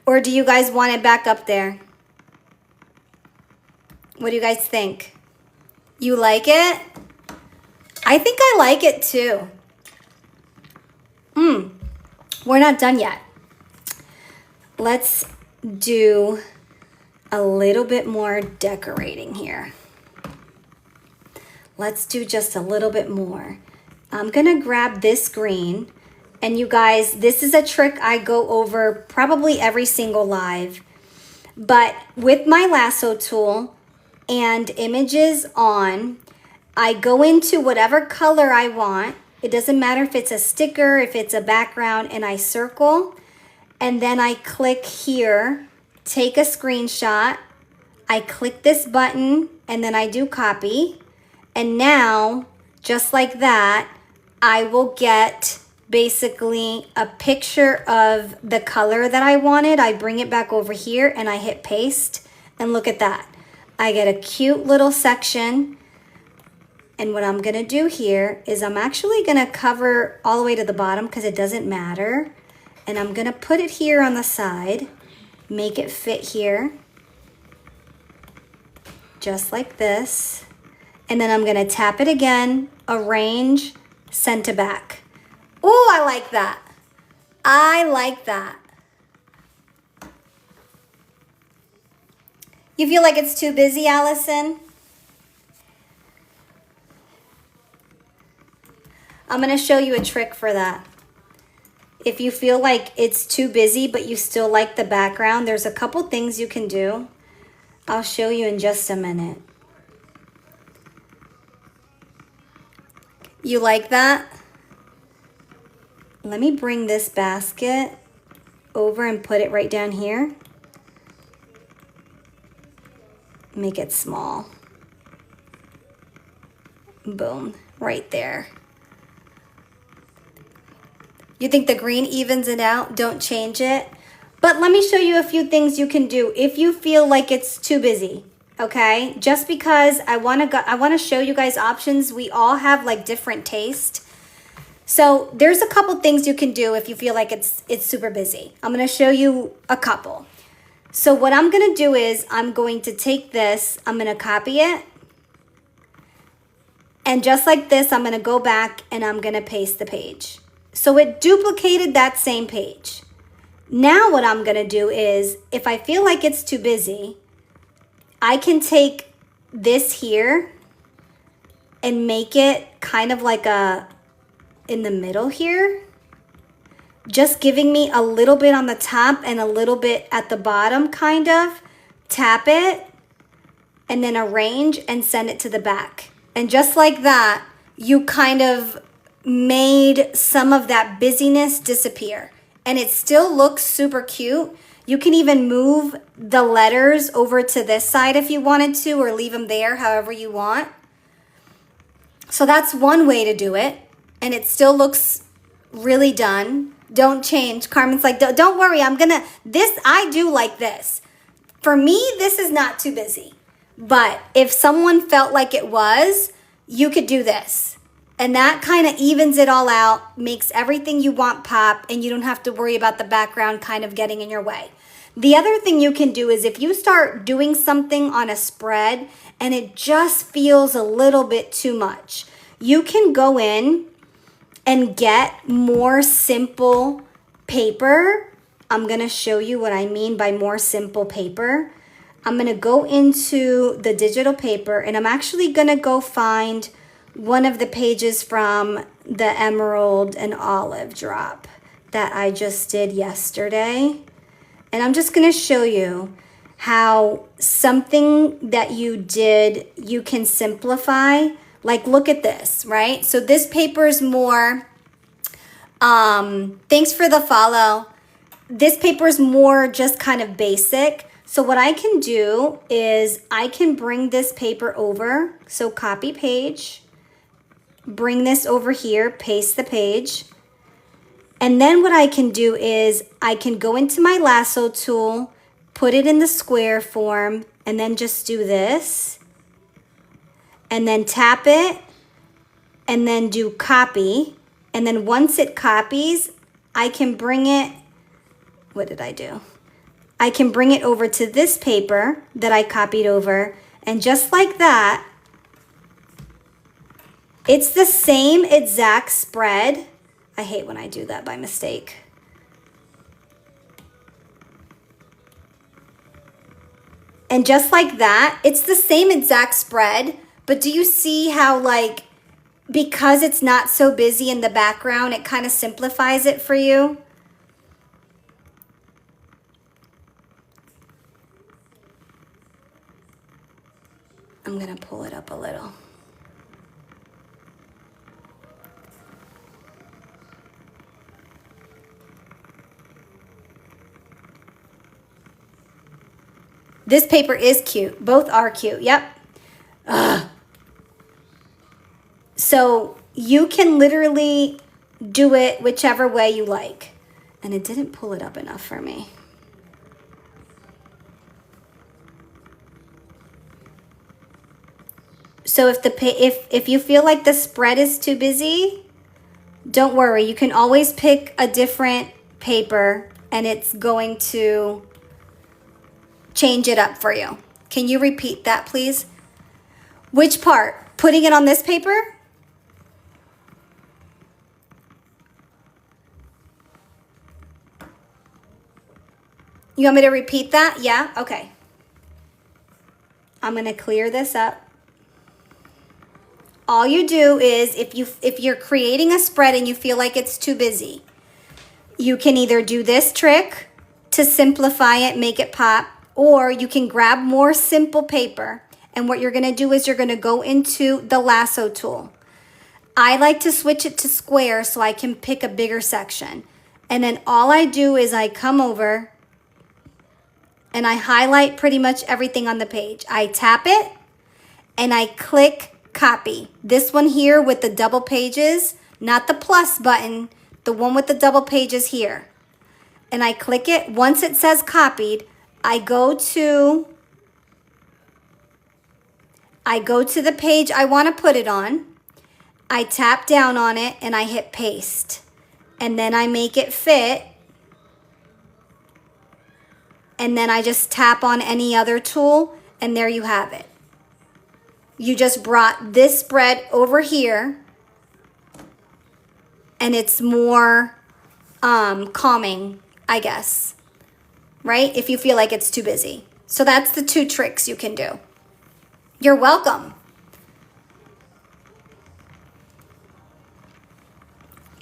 Or do you guys want it back up there? What do you guys think? You like it? I think I like it too. We're not done yet. Let's do a little bit more decorating here. Let's do just a little bit more. I'm gonna grab this green, and you guys, this is a trick I go over probably every single live, but with my lasso tool and images on, I go into whatever color I want. It doesn't matter if it's a sticker, if it's a background, and I circle, and then I click here, take a screenshot, I click this button, and then I do copy, and now, just like that, I will get basically a picture of the color that I wanted. I bring it back over here and I hit paste, and look at that. I get a cute little section. And what I'm gonna do here is I'm actually gonna cover all the way to the bottom because it doesn't matter. And I'm gonna put it here on the side, make it fit here, just like this. And then I'm gonna tap it again, arrange, send to back. Oh, I like that. I like that. You feel like it's too busy, Allison? I'm gonna show you a trick for that. If you feel like it's too busy, but you still like the background, there's a couple things you can do. I'll show you in just a minute. You like that? Let me bring this basket over and put it right down here. Make it small. Boom, right there. You think the green evens it out? Don't change it. But let me show you a few things you can do if you feel like it's too busy. Okay, just because I want to show you guys options. We all have like different taste. So there's a couple things you can do if you feel like it's super busy. I'm going to show you a couple. So what I'm going to do is I'm going to take this, I'm going to copy it. And just like this, I'm going to go back and I'm going to paste the page. So it duplicated that same page. Now what I'm going to do is if I feel like it's too busy, I can take this here and make it kind of like in the middle here, just giving me a little bit on the top and a little bit at the bottom, kind of. Tap it and then arrange and send it to the back. And just like that, you kind of made some of that busyness disappear. And it still looks super cute. You can even move the letters over to this side if you wanted to, or leave them there however you want. So that's one way to do it. And it still looks really done. Don't change. Carmen's like, don't worry, I do like this. For me, this is not too busy. But if someone felt like it was, you could do this. And that kind of evens it all out, makes everything you want pop, and you don't have to worry about the background kind of getting in your way. The other thing you can do is if you start doing something on a spread and it just feels a little bit too much, you can go in and get more simple paper. I'm going to show you what I mean by more simple paper. I'm going to go into the digital paper and I'm actually going to go find one of the pages from the Emerald and Olive drop that I just did yesterday. And I'm just going to show you how something that you did, you can simplify. Like, look at this, right? So this paper is more, thanks for the follow. This paper is more just kind of basic. So what I can do is I can bring this paper over. So copy page, bring this over here, paste the page. And then what I can do is I can go into my lasso tool, put it in the square form, and then just do this. And then tap it, and then do copy. And then once it copies, I can bring it, what did I do? I can bring it over to this paper that I copied over. And just like that, it's the same exact spread. I hate when I do that by mistake. And just like that, it's the same exact spread, but do you see how, like, because it's not so busy in the background, it kind of simplifies it for you? I'm gonna pull it up a little. This paper is cute. Both are cute. Yep. Ugh. So you can literally do it whichever way you like. And it didn't pull it up enough for me. So if you feel like the spread is too busy, don't worry. You can always pick a different paper and it's going to change it up for you. Can you repeat that, please? Which part? Putting it on this paper? You want me to repeat that? Yeah? Okay. I'm going to clear this up. All you do is if you're creating a spread and you feel like it's too busy, you can either do this trick to simplify it, make it pop, or you can grab more simple paper. And what you're going to do is you're going to go into the lasso tool. I like to switch it to square so I can pick a bigger section. And then all I do is I come over and I highlight pretty much everything on the page. I tap it and I click copy. This one here with the double pages, not the plus button, the one with the double pages here. And I click it. Once it says copied, I go to the page I want to put it on. I tap down on it and I hit paste. And then I make it fit. And then I just tap on any other tool and there you have it. You just brought this spread over here and it's more calming, I guess, right? If you feel like it's too busy. So that's the 2 tricks you can do. You're welcome.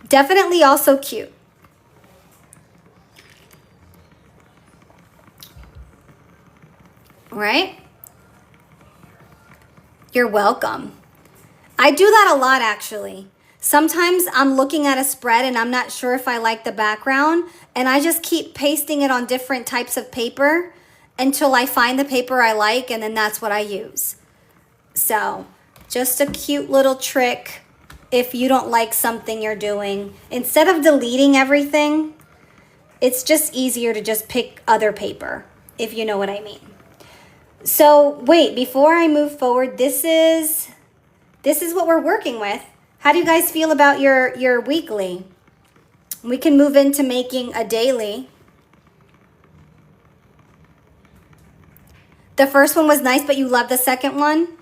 Definitely also cute. Right? You're welcome. I do that a lot actually. Sometimes I'm looking at a spread and I'm not sure if I like the background and I just keep pasting it on different types of paper until I find the paper I like and then that's what I use. So just a cute little trick if you don't like something you're doing. Instead of deleting everything, it's just easier to just pick other paper, if you know what I mean. So wait, before I move forward, this is what we're working with. How do you guys feel about your weekly? We can move into making a daily. The first one was nice, but you love the second one?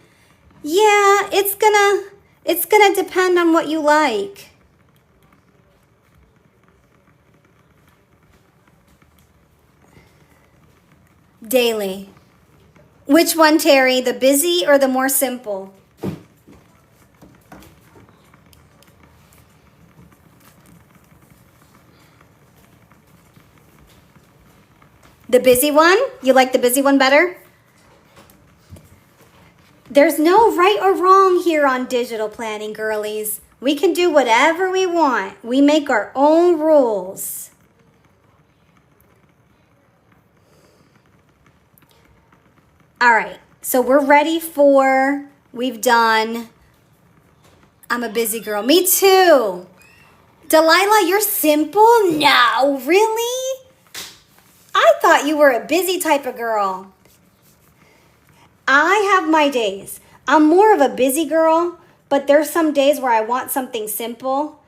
Yeah, it's gonna depend on what you like. Daily. Which one, Terry? The busy or the more simple? The busy one? You like the busy one better? There's no right or wrong here on digital planning, girlies. We can do whatever we want. We make our own rules. All right, so we're ready for, we've done, I'm a busy girl. Me too. Delilah, you're simple? No, really? I thought you were a busy type of girl. I have my days. I'm more of a busy girl, but there's some days where I want something simple.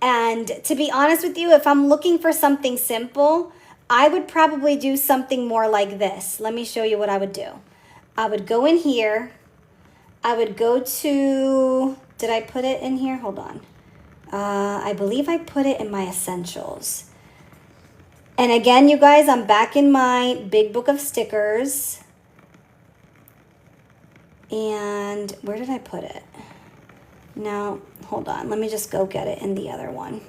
And to be honest with you, if I'm looking for something simple, I would probably do something more like this. Let me show you what I would do. I would go in here. I would go to, did I put it in here? Hold on. I believe I put it in my essentials. And again, you guys, I'm back in my big book of stickers. And where did I put it? No, hold on. Let me just go get it in the other one.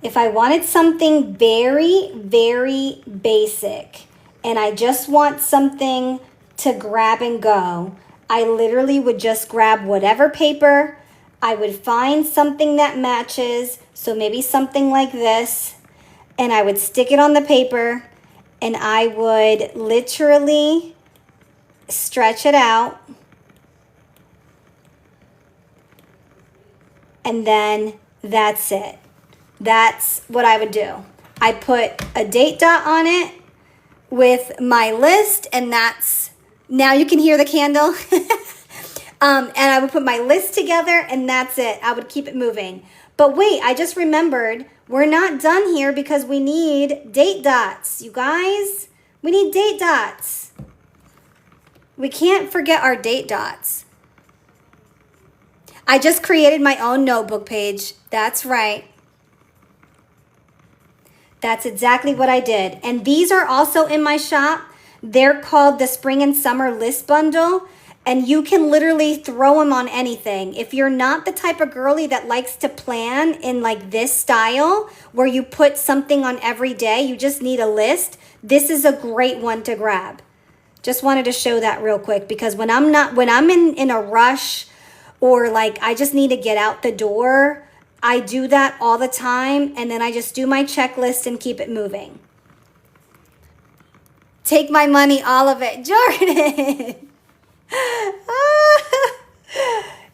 If I wanted something very, very basic and I just want something to grab and go, I literally would just grab whatever paper. I would find something that matches. So maybe something like this. And I would stick it on the paper and I would literally stretch it out. And then that's it. That's what I would do. I put a date dot on it with my list and that's, now you can hear the candle. And I would put my list together and that's it. I would keep it moving. But wait, I just remembered we're not done here because we need date dots, you guys. We need date dots. We can't forget our date dots. I just created my own notebook page. That's right. That's exactly what I did. And these are also in my shop. They're called the Spring and Summer List Bundle. And you can literally throw them on anything. If you're not the type of girly that likes to plan in like this style, where you put something on every day, you just need a list, this is a great one to grab. Just wanted to show that real quick because when I'm in a rush or like I just need to get out the door, I do that all the time and then I just do my checklist and keep it moving. Take my money, all of it. Jordan!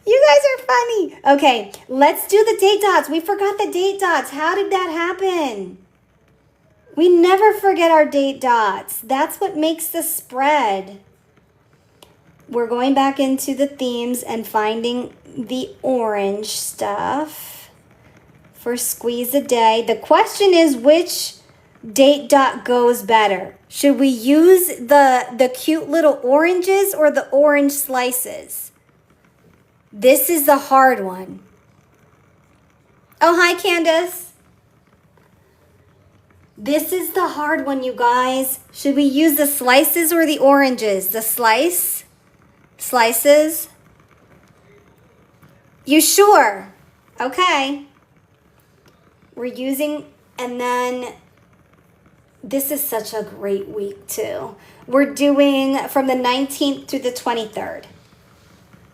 You guys are funny. Okay, let's do the date dots. We forgot the date dots. How did that happen? We never forget our date dots. That's what makes the spread. We're going back into the themes and finding the orange stuff for Squeeze a Day. The question is, which date dot goes better? Should we use the cute little oranges or the orange slices? This is the hard one. Oh, hi, Candace. This is the hard one, you guys. Should we use the slices or the oranges? The slices? You sure? Okay. We're using, and then this is such a great week too. We're doing from the 19th to the 23rd.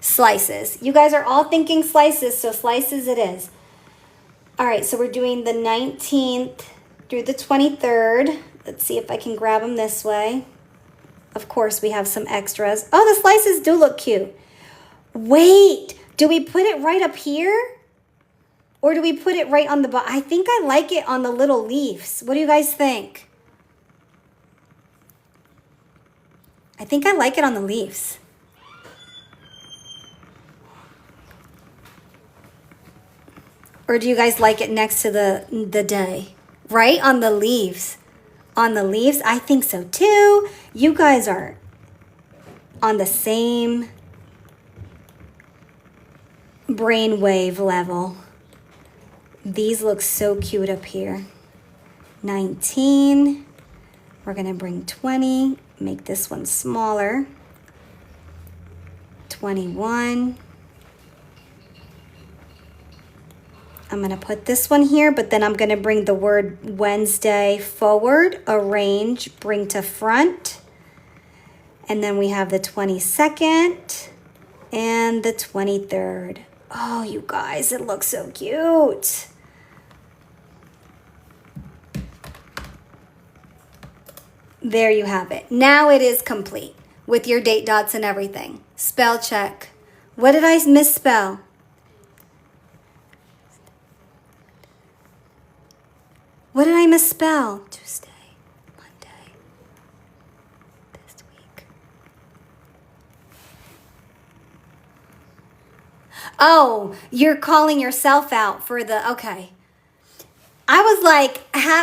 Slices. You guys are all thinking slices, so slices it is. All right, so we're doing the 19th through the 23rd. Let's see if I can grab them this way. Of course, we have some extras. Oh, the slices do look cute. Wait, do we put it right up here? Or do we put it right on the bottom? I think I like it on the little leaves. What do you guys think? I think I like it on the leaves. Or do you guys like it next to the day? Right? On the leaves. On the leaves? I think so too. You guys are on the same brainwave level. These look so cute up here. 19. We're going to bring 20. Make this one smaller. 21. I'm going to put this one here, but then I'm going to bring the word Wednesday forward, arrange, bring to front. And then we have the 22nd and the 23rd. Oh, you guys, it looks so cute. There you have it. Now it is complete with your date dots and everything. Spell check. What did I misspell? What did I misspell? Tuesday, Monday, this week. Oh, you're calling yourself out for the, okay. I was like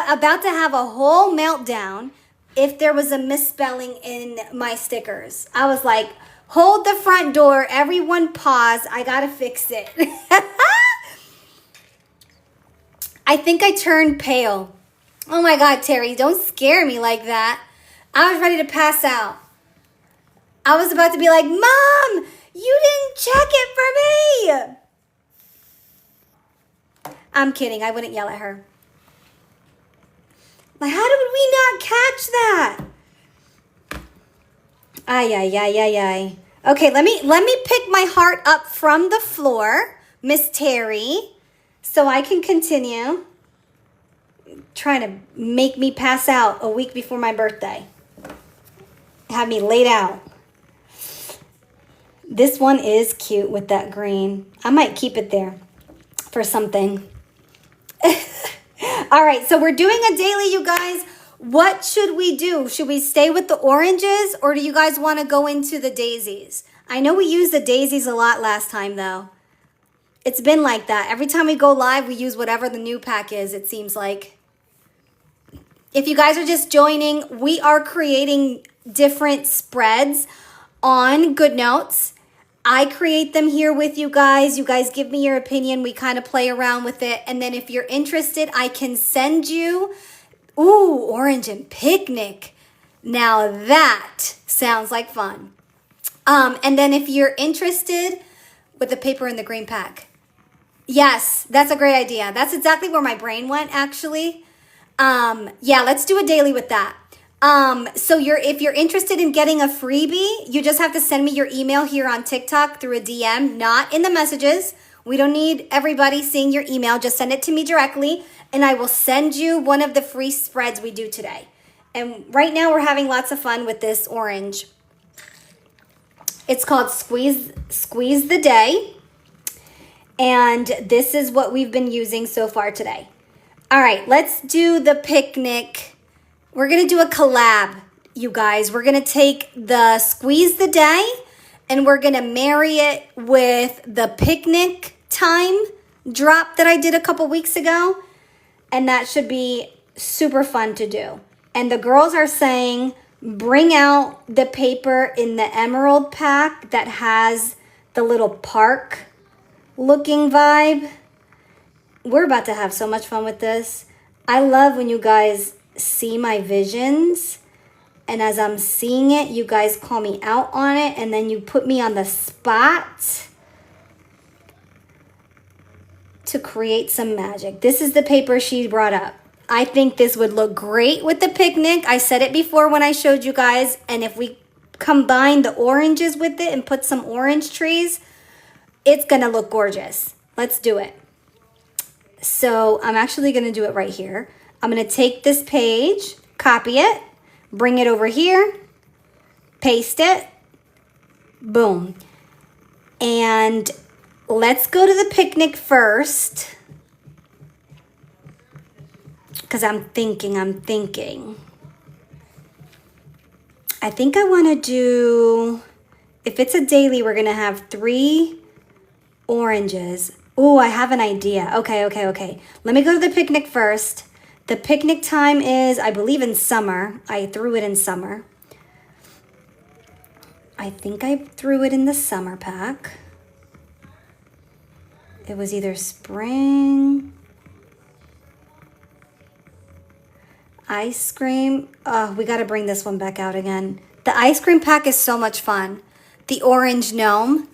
about to have a whole meltdown if there was a misspelling in my stickers. I was like, hold the front door, everyone pause, I gotta fix it. I think I turned pale. Oh my God, Terry, don't scare me like that. I was ready to pass out. I was about to be like, Mom, you didn't check it for me. I'm kidding, I wouldn't yell at her. Like, how did we not catch that? Ay, ay, ay, ay, ay. Okay, let me pick my heart up from the floor, Miss Terry, so I can continue. Trying to make me pass out a week before my birthday. Have me laid out. This one is cute with that green. I might keep it there for something. All right, so we're doing a daily, you guys. What should we do? Should we stay with the oranges or do you guys want to go into the daisies? I know we used the daisies a lot last time though. It's been like that. Every time we go live, we use whatever the new pack is, it seems like. If you guys are just joining, we are creating different spreads on GoodNotes. I create them here with you guys. You guys give me your opinion. We kind of play around with it. And then if you're interested, I can send you, ooh, orange and picnic. Now that sounds like fun. And then if you're interested with the paper in the green pack. Yes, that's a great idea. That's exactly where my brain went actually. Yeah, let's do a daily with that. So if you're interested in getting a freebie, you just have to send me your email here on TikTok through a DM, not in the messages. We don't need everybody seeing your email. Just send it to me directly and I will send you one of the free spreads we do today. And right now we're having lots of fun with this orange. It's called Squeeze the Day. And this is what we've been using so far today. All right, let's do the picnic. We're going to do a collab, you guys. We're going to take the Squeeze the Day and we're going to marry it with the picnic time drop that I did a couple weeks ago. And that should be super fun to do. And the girls are saying, bring out the paper in the emerald pack that has the little park looking vibe. We're about to have so much fun with this. I love when you guys see my visions. And as I'm seeing it, you guys call me out on it. And then you put me on the spot to create some magic. This is the paper she brought up. I think this would look great with the picnic. I said it before when I showed you guys. And if we combine the oranges with it and put some orange trees, it's going to look gorgeous. Let's do it. So I'm actually going to do it right here. I'm going to take this page, copy it, bring it over here, paste it, boom. And let's go to the picnic first. Because I'm thinking. I think I want to do, if it's a daily, we're going to have 3 oranges. Oh, I have an idea. Okay. Let me go to the picnic first. The picnic time is, I believe, in summer. I threw it in summer. I think I threw it in the summer pack. It was either spring. Ice cream. Oh, we got to bring this one back out again. The ice cream pack is so much fun. The orange gnome.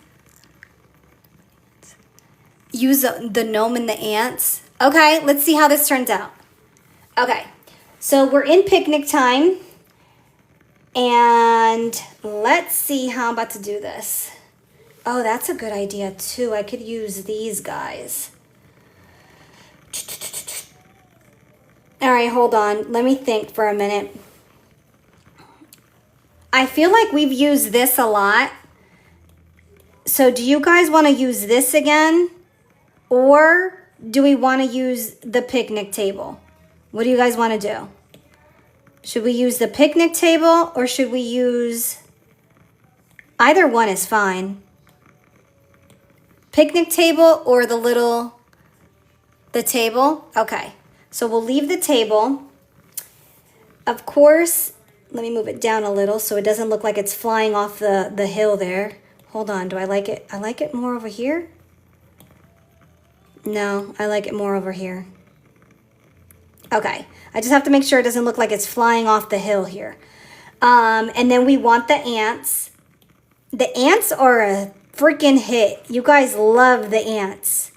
Use the gnome and the ants. Okay, let's see how this turns out. Okay, so we're in picnic time. And let's see how I'm about to do this. Oh, that's a good idea too. I could use these guys. All right, hold on. Let me think for a minute. I feel like we've used this a lot. So do you guys want to use this again? Or do we want to use the picnic table? What do you guys want to do? Should we use the picnic table or should we use... Either one is fine. Picnic table or the table? Okay. So we'll leave the table. Of course, let me move it down a little so it doesn't look like it's flying off the hill there. Hold on, do I like it? I like it more over here. No, I like it more over here. Okay, I just have to make sure it doesn't look like it's flying off the hill here. And then we want the ants. The ants are a freaking hit. You guys love the ants.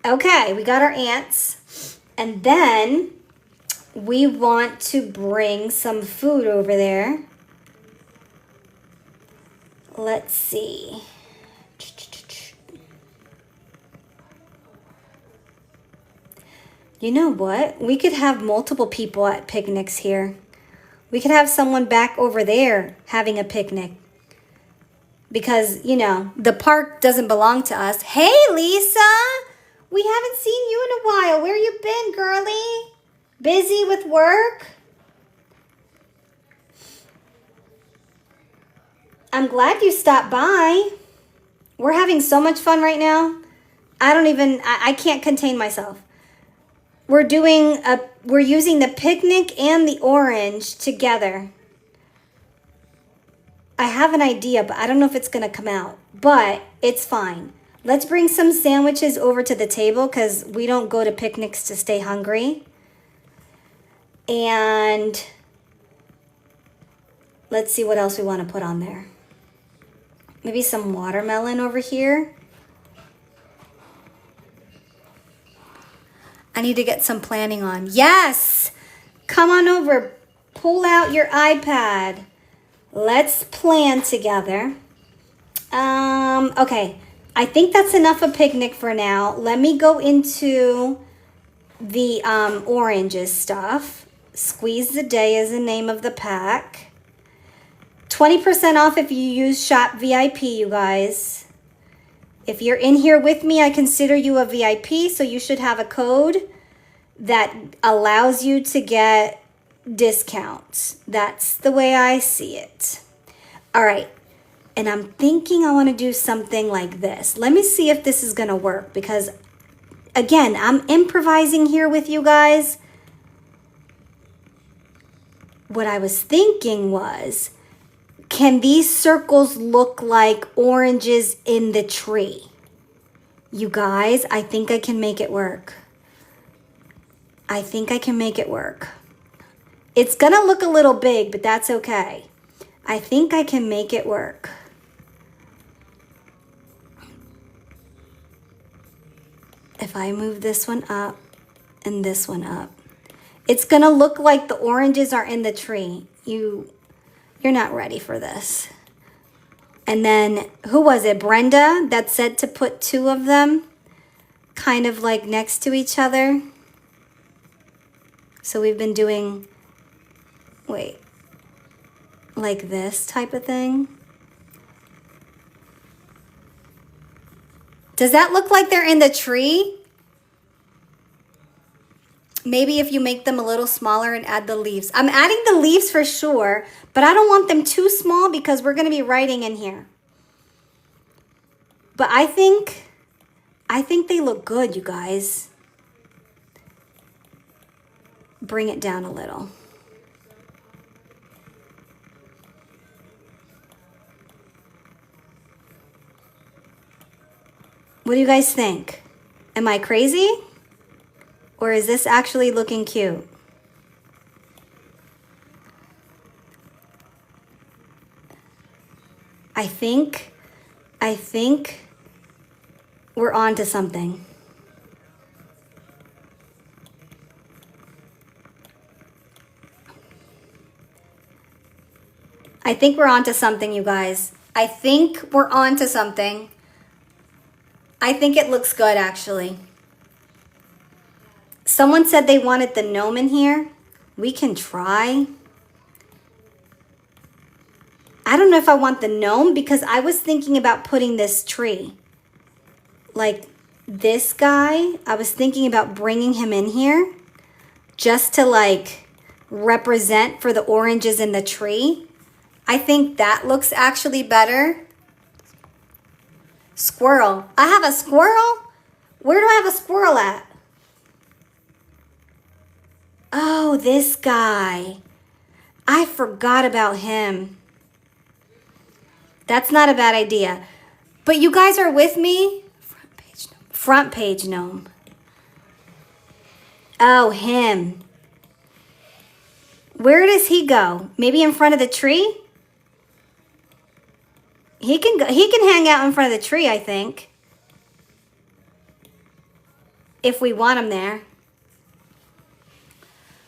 Okay, we got our ants. And then we want to bring some food over there. Let's see. You know what? We could have multiple people at picnics here. We could have someone back over there having a picnic. Because, you know, the park doesn't belong to us. Hey, Lisa! We haven't seen you in a while. Where you been, girlie? Busy with work? I'm glad you stopped by. We're having so much fun right now. I can't contain myself. We're using the picnic and the orange together. I have an idea, but I don't know if it's going to come out. But it's fine. Let's bring some sandwiches over to the table because we don't go to picnics to stay hungry. And let's see what else we want to put on there. Maybe some watermelon over here. I need to get some planning on. Yes! Come on over. Pull out your iPad. Let's plan together. Okay. I think that's enough of picnic for now. Let me go into the oranges stuff. Squeeze the Day is the name of the pack. 20% off if you use Shop VIP, you guys. If you're in here with me, I consider you a VIP, so you should have a code that allows you to get discounts. That's the way I see it. All right. And I'm thinking I want to do something like this. Let me see if this is going to work because, again, I'm improvising here with you guys. What I was thinking was, can these circles look like oranges in the tree? You guys, I think I can make it work. I think I can make it work. It's going to look a little big, but that's okay. I think I can make it work. If I move this one up and this one up, it's going to look like the oranges are in the tree. You're not ready for this. And then, who was it? Brenda that said to put two of them kind of like next to each other. So we've been doing, wait, like this type of thing. Does that look like they're in the tree? Maybe if you make them a little smaller and add the leaves. I'm adding the leaves for sure, but I don't want them too small because we're going to be writing in here. But I think they look good, you guys. Bring it down a little. What do you guys think? Am I crazy? Or is this actually looking cute? I think we're on to something. I think we're on to something, you guys. I think we're on to something. I think it looks good, actually. Someone said they wanted the gnome in here. We can try. I don't know if I want the gnome because I was thinking about putting this tree. Like this guy, I was thinking about bringing him in here just to like represent for the oranges in the tree. I think that looks actually better. Squirrel. I have a squirrel? Where do I have a squirrel at? Oh, this guy. I forgot about him. That's not a bad idea. But you guys are with me? Front page gnome. Front page gnome. Oh, him. Where does he go? Maybe in front of the tree? He can go, he can hang out in front of the tree, I think. If we want him there.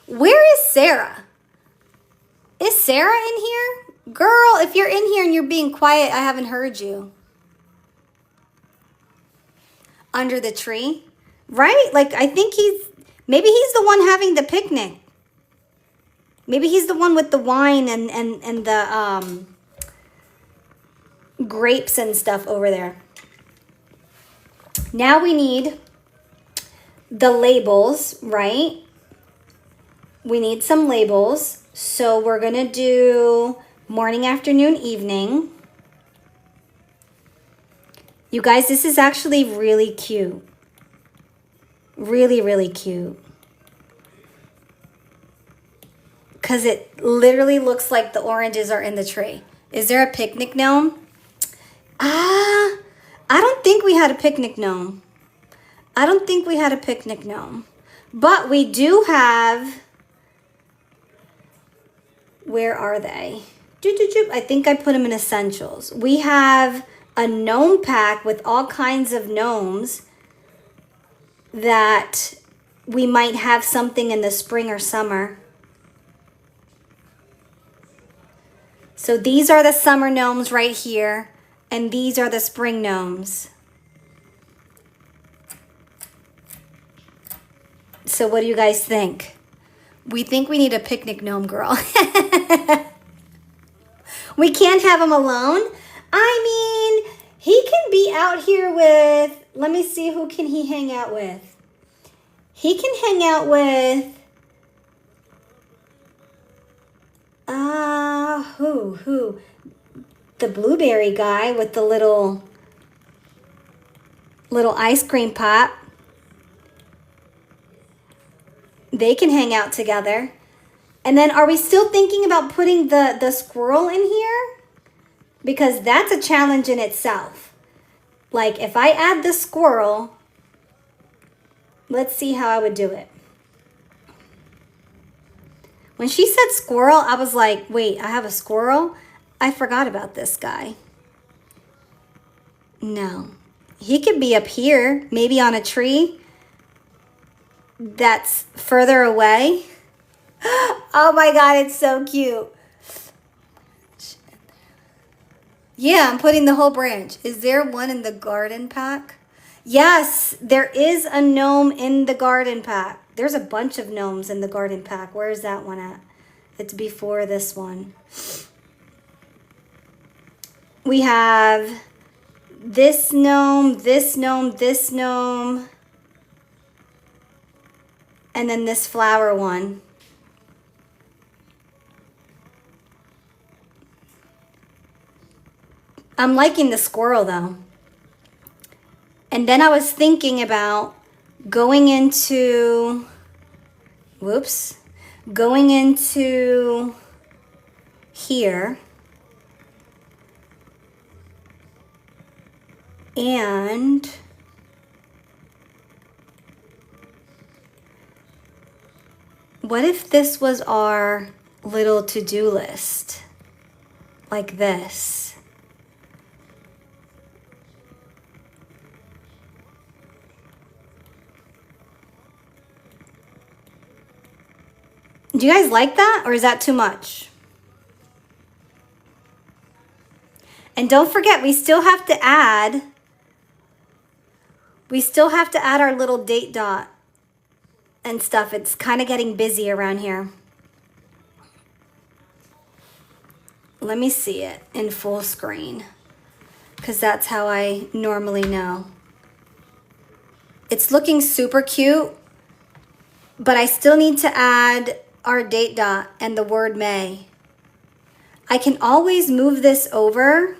Where is Sarah? Is Sarah in here? Girl, if you're in here and you're being quiet, I haven't heard you. Under the tree? Right? Like, I think maybe he's the one having the picnic. Maybe he's the one with the wine and the grapes and stuff over there. Now we need the labels, right? We need some labels. So we're going to do morning, afternoon, evening. You guys, this is actually really cute. Really, really cute. Because it literally looks like the oranges are in the tree. Is there a picnic gnome? I don't think we had a picnic gnome. I don't think we had a picnic gnome. But we do have... Where are they? I think I put them in essentials. We have a gnome pack with all kinds of gnomes that we might have something in the spring or summer. So these are the summer gnomes right here, and these are the spring gnomes. So what do you guys think? We think we need a picnic gnome, girl. We can't have him alone. I mean, he can be out here with, let me see, who can he hang out with? He can hang out with, who? The blueberry guy with the little ice cream pop. They can hang out together. And then are we still thinking about putting the squirrel in here? Because that's a challenge in itself. Like if I add the squirrel, let's see how I would do it. When she said squirrel, I was like, wait, I have a squirrel? I forgot about this guy. No. He could be up here, maybe on a tree that's further away. Oh my God, it's so cute. Yeah, I'm putting the whole branch. Is there one in the garden pack? Yes, there is a gnome in the garden pack. There's a bunch of gnomes in the garden pack. Where is that one at? It's before this one. We have this gnome, this gnome, this gnome, and then this flower one. I'm liking the squirrel though. And then I was thinking about going into, going into here and what if this was our little to-do list? Like this. Do you guys like that, or is that too much? And don't forget, we still have to add our little date dot and stuff. It's kind of getting busy around here. Let me see it in full screen, because that's how I normally know. It's looking super cute, but I still need to add our date dot and the word May. I can always move this over.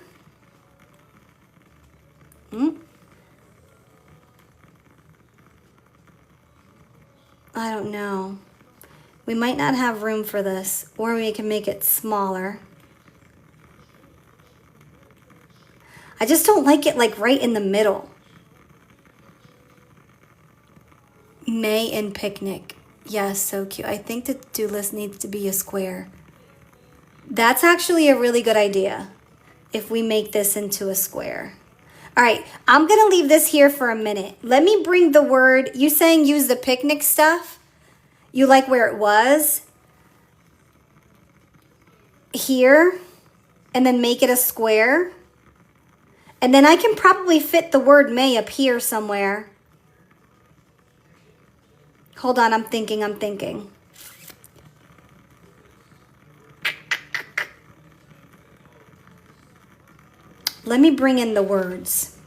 I don't know. We might not have room for this, or we can make it smaller. I just don't like it like right in the middle. May and picnic. Yes, so cute. I think the to-do list needs to be a square. That's actually a really good idea if we make this into a square. All right, I'm going to leave this here for a minute. Let me bring the word. You saying use the picnic stuff? You like where it was? Here, and then make it a square. And then I can probably fit the word May up here somewhere. Hold on, I'm thinking. Let me bring in the words.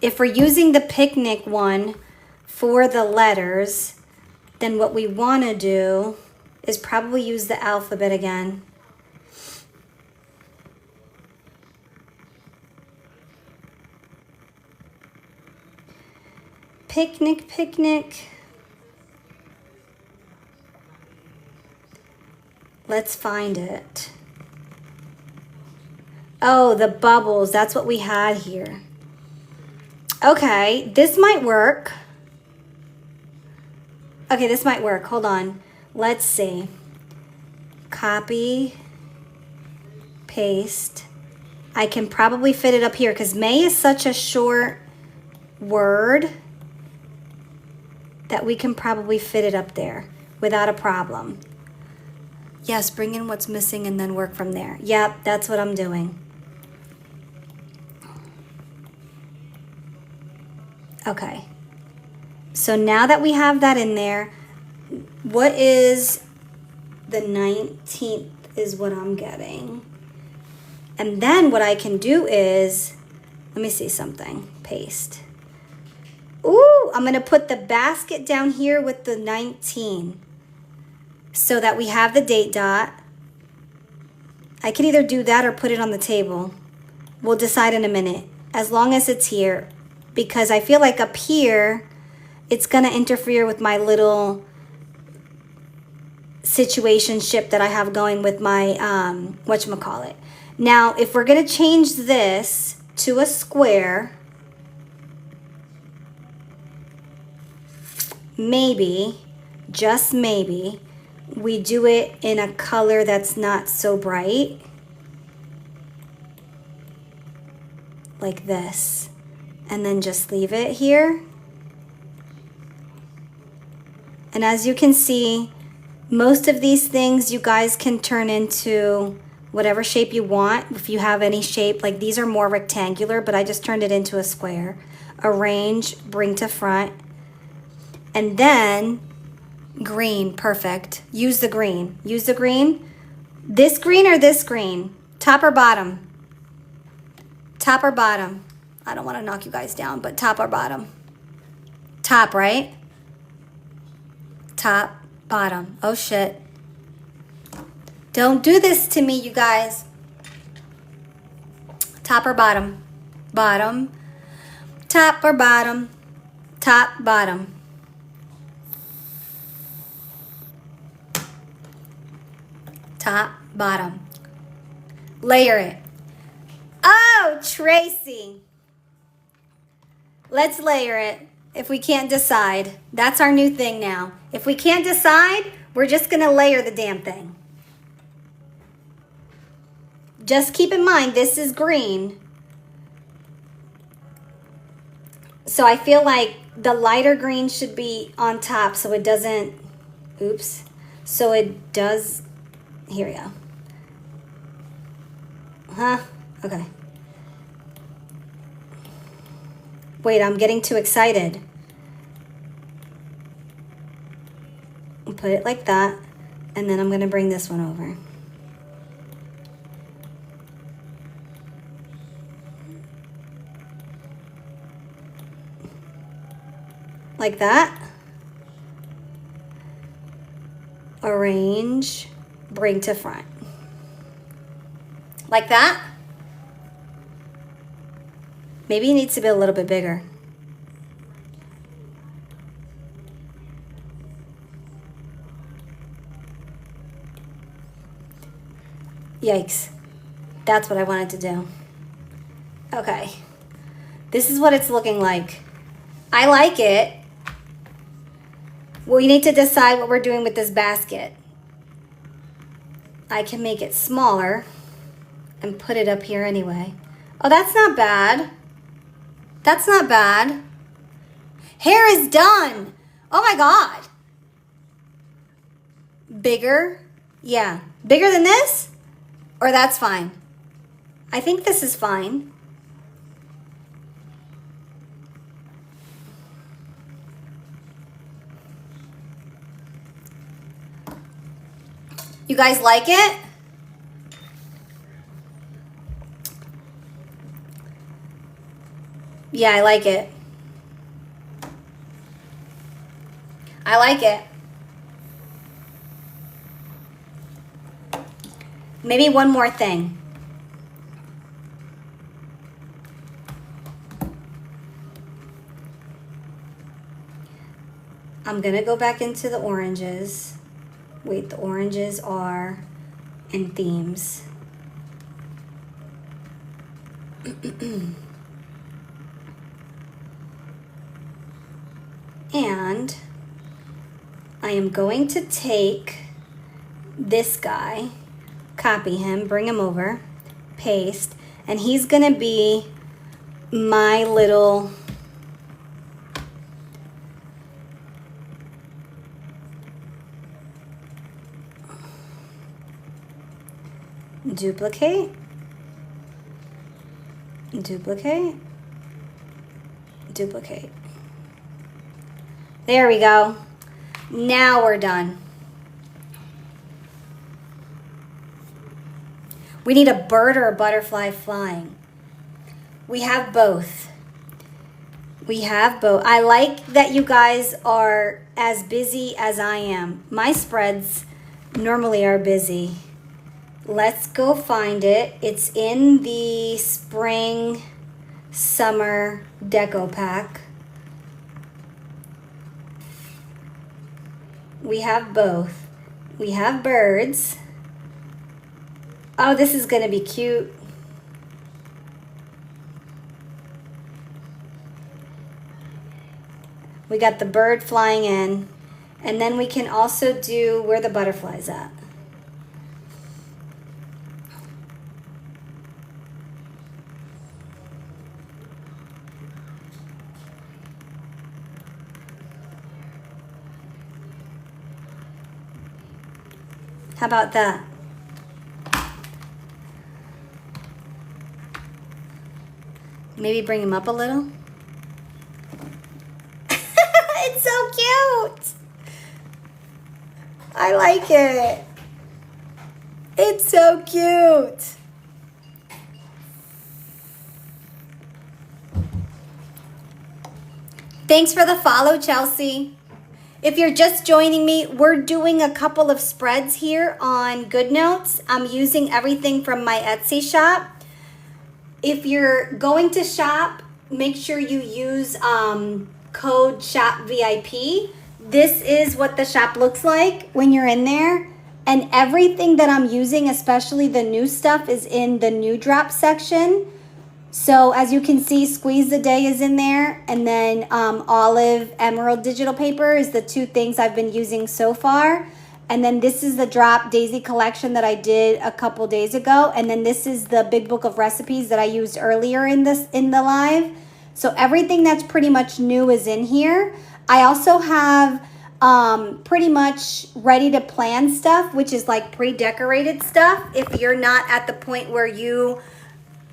If we're using the picnic one for the letters, then what we want to do is probably use the alphabet again. Picnic, picnic. Let's find it. Oh, the bubbles. That's what we had here. Okay, this might work. Okay, this might work. Hold on. Let's see. Copy, paste. I can probably fit it up here because May is such a short word that we can probably fit it up there without a problem. Yes, bring in what's missing and then work from there. Yep, that's what I'm doing. Okay. So now that we have that in there, what is the 19th is what I'm getting. And then what I can do is, let me see something, paste. Ooh, I'm gonna put the basket down here with the 19 so that we have the date dot. I can either do that or put it on the table. We'll decide in a minute, as long as it's here, because I feel like up here, it's gonna interfere with my little situationship that I have going with my, whatchamacallit. Now, if we're gonna change this to a square, maybe, just maybe, we do it in a color that's not so bright. Like this. And then just leave it here. And as you can see, most of these things you guys can turn into whatever shape you want. If you have any shape, like these are more rectangular, but I just turned it into a square. Arrange, bring to front. And then green, perfect. Use the green. Use the green. This green or this green? Top or bottom? Top or bottom? I don't want to knock you guys down, but top or bottom? Top, right? Top, bottom. Oh shit. Don't do this to me, you guys. Top or bottom? Bottom. Top or bottom? Top, bottom. Top, bottom. Layer it. Oh, Tracy. Let's layer it if we can't decide. That's our new thing now. If we can't decide, we're just going to layer the damn thing. Just keep in mind, this is green. So I feel like the lighter green should be on top so it doesn't, oops. So it does, here we go. Huh? Okay. Wait, I'm getting too excited. I'll put it like that, and then I'm going to bring this one over. Like that. Arrange, bring to front. Like that. Maybe it needs to be a little bit bigger. Yikes. That's what I wanted to do. Okay. This is what it's looking like. I like it. We need to decide what we're doing with this basket. I can make it smaller and put it up here anyway. Oh, that's not bad. That's not bad. Hair is done. Oh my God. Bigger? Yeah. Bigger than this? Or that's fine. I think this is fine. You guys like it? Yeah, I like it. I like it. Maybe one more thing. I'm gonna go back into the oranges. Wait, the oranges are in themes. And I am going to take this guy, copy him, bring him over, paste, and he's gonna be my little duplicate, duplicate, duplicate. There we go. Now we're done. We need a bird or a butterfly flying. We have both. We have both. I like that you guys are as busy as I am. My spreads normally are busy. Let's go find it. It's in the spring summer deco pack. We have both. We have birds. Oh, this is going to be cute. We got the bird flying in. And then we can also do where the butterfly's at. How about that? Maybe bring him up a little. It's so cute. I like it. It's so cute. Thanks for the follow, Chelsea. If you're just joining me, we're doing a couple of spreads here on GoodNotes. I'm using everything from my Etsy shop. If you're going to shop, make sure you use code SHOPVIP. This is what the shop looks like when you're in there. And everything that I'm using, especially the new stuff, is in the new drop section. So as you can see, Squeeze the Day is in there, and then Olive Emerald digital paper is the two things I've been using so far. And then this is the drop Daisy collection that I did a couple days ago. And then this is the big book of recipes that I used earlier in the live. So everything that's pretty much new is in here. I also have pretty much ready to plan stuff, which is like pre-decorated stuff. If you're not at the point where you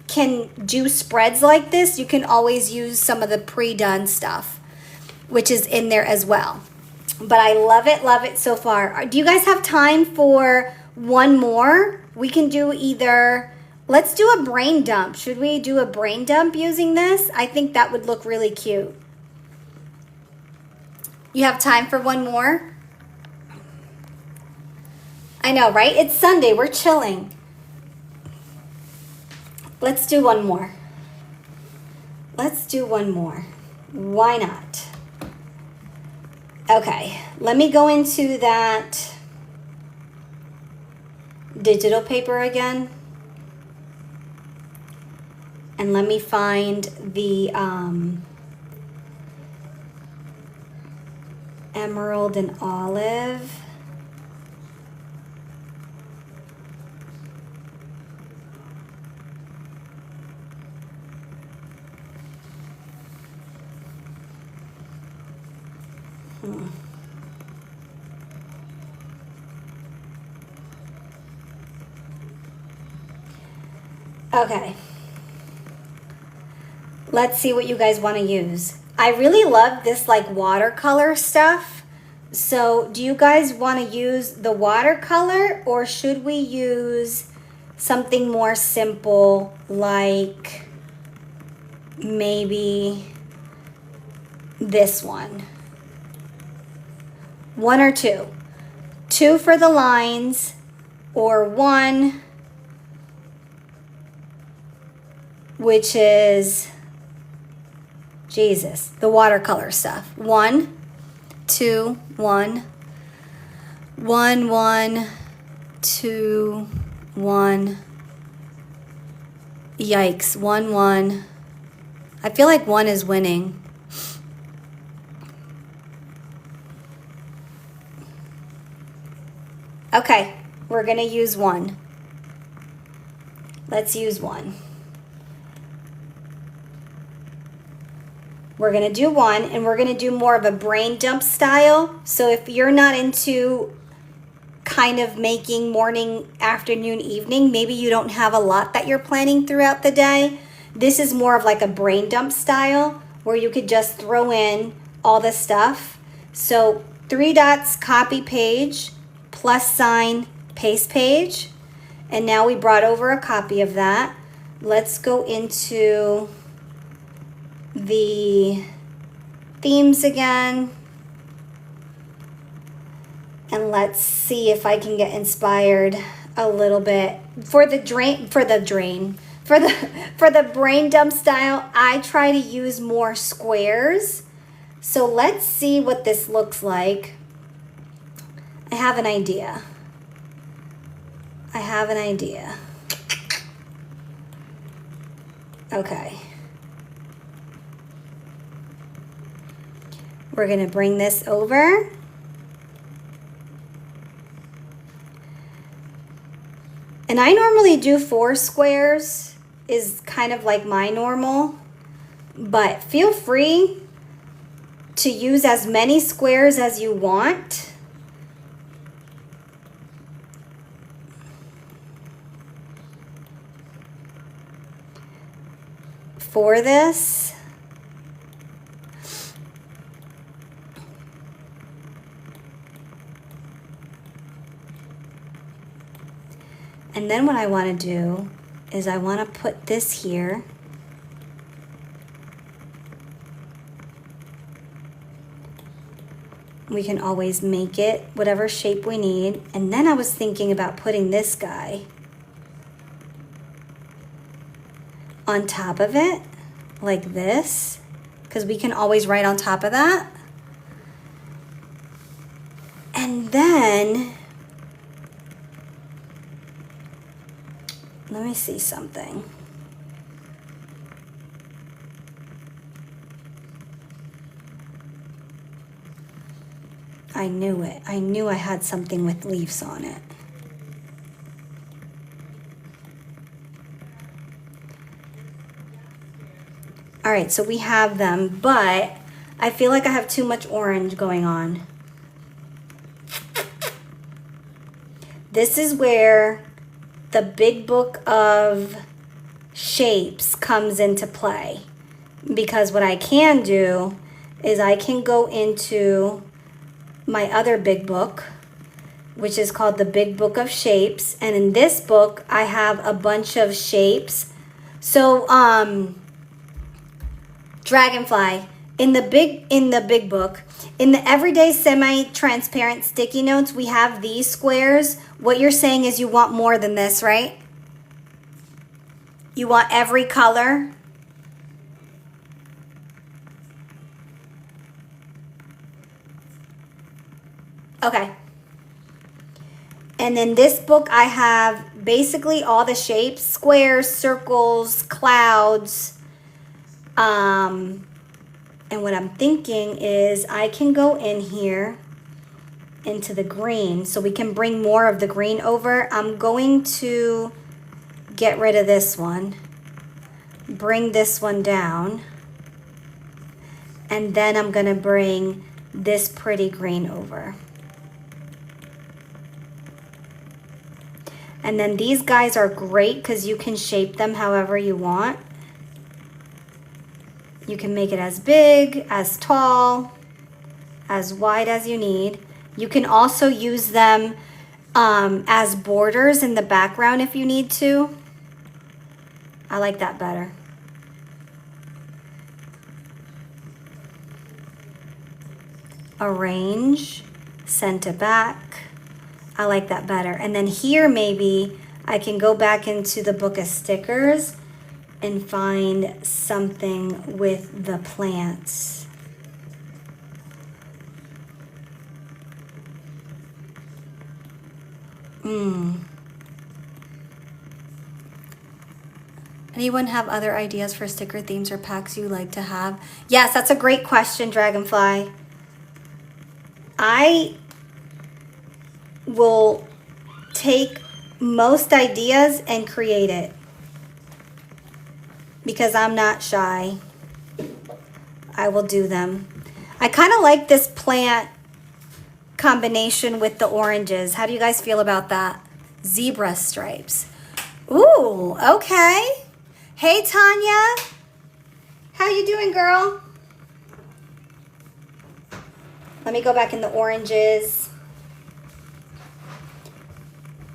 can do spreads like this, you can always use some of the pre-done stuff, which is in there as well. But I love it so far. Do you guys have time for one more? We can do either, let's do a brain dump. Should we do a brain dump using this? I think that would look really cute. You have time for one more? I know, right? It's Sunday, we're chilling. Let's do one more. Let's do one more. Why not? Okay, let me go into that digital paper again. And let me find the Emerald and Olive. Okay. Let's see what you guys want to use. I really love this like watercolor stuff. So do you guys want to use the watercolor, or should we use something more simple like maybe this one? One or two? Two for the lines, or one, which is Jesus, the watercolor stuff. One, two, one, one, one, two, one. Yikes, one, one. I feel like one is winning. Okay, we're gonna use one. Let's use one. We're gonna do one, and we're gonna do more of a brain dump style. So if you're not into kind of making morning, afternoon, evening, maybe you don't have a lot that you're planning throughout the day, this is more of like a brain dump style where you could just throw in all the stuff. So 3 dots, copy page, plus sign, paste page. And now we brought over a copy of that. Let's go into the themes again. And let's see if I can get inspired a little bit. For the brain dump style, I try to use more squares. So let's see what this looks like. I have an idea. Okay. We're gonna bring this over. And I normally do 4 squares, is kind of like my normal, but feel free to use as many squares as you want. For this. And then what I want to do is I want to put this here. We can always make it whatever shape we need. And then I was thinking about putting this guy on top of it, like this, because we can always write on top of that. And then, let me see something. I knew it. I knew I had something with leaves on it. All right, so we have them, but I feel like I have too much orange going on. This is where the big book of shapes comes into play, because what I can do is I can go into my other big book, which is called the Big Book of Shapes, and in this book I have a bunch of shapes. So Dragonfly, in the big book, in the everyday semi-transparent sticky notes, we have these squares. What you're saying is you want more than this, right? You want every color. Okay. And in this book, I have basically all the shapes: squares, circles, clouds. And what I'm thinking is I can go in here into the green, so we can bring more of the green over. I'm going to get rid of this one, bring this one down, and then I'm gonna bring this pretty green over. And then these guys are great because you can shape them however you want. You can make it as big, as tall, as wide as you need. You can also use them as borders in the background if you need to. I like that better. Arrange, center back. I like that better. And then here maybe I can go back into the book of stickers and find something with the plants. Anyone have other ideas for sticker themes or packs you like to have? Yes, that's a great question, Dragonfly. I will take most ideas and create it, because I'm not shy. I will do them. I kind of like this plant combination with the oranges. How do you guys feel about that? Zebra stripes. Ooh, okay. Hey, Tanya. How you doing, girl? Let me go back in the oranges.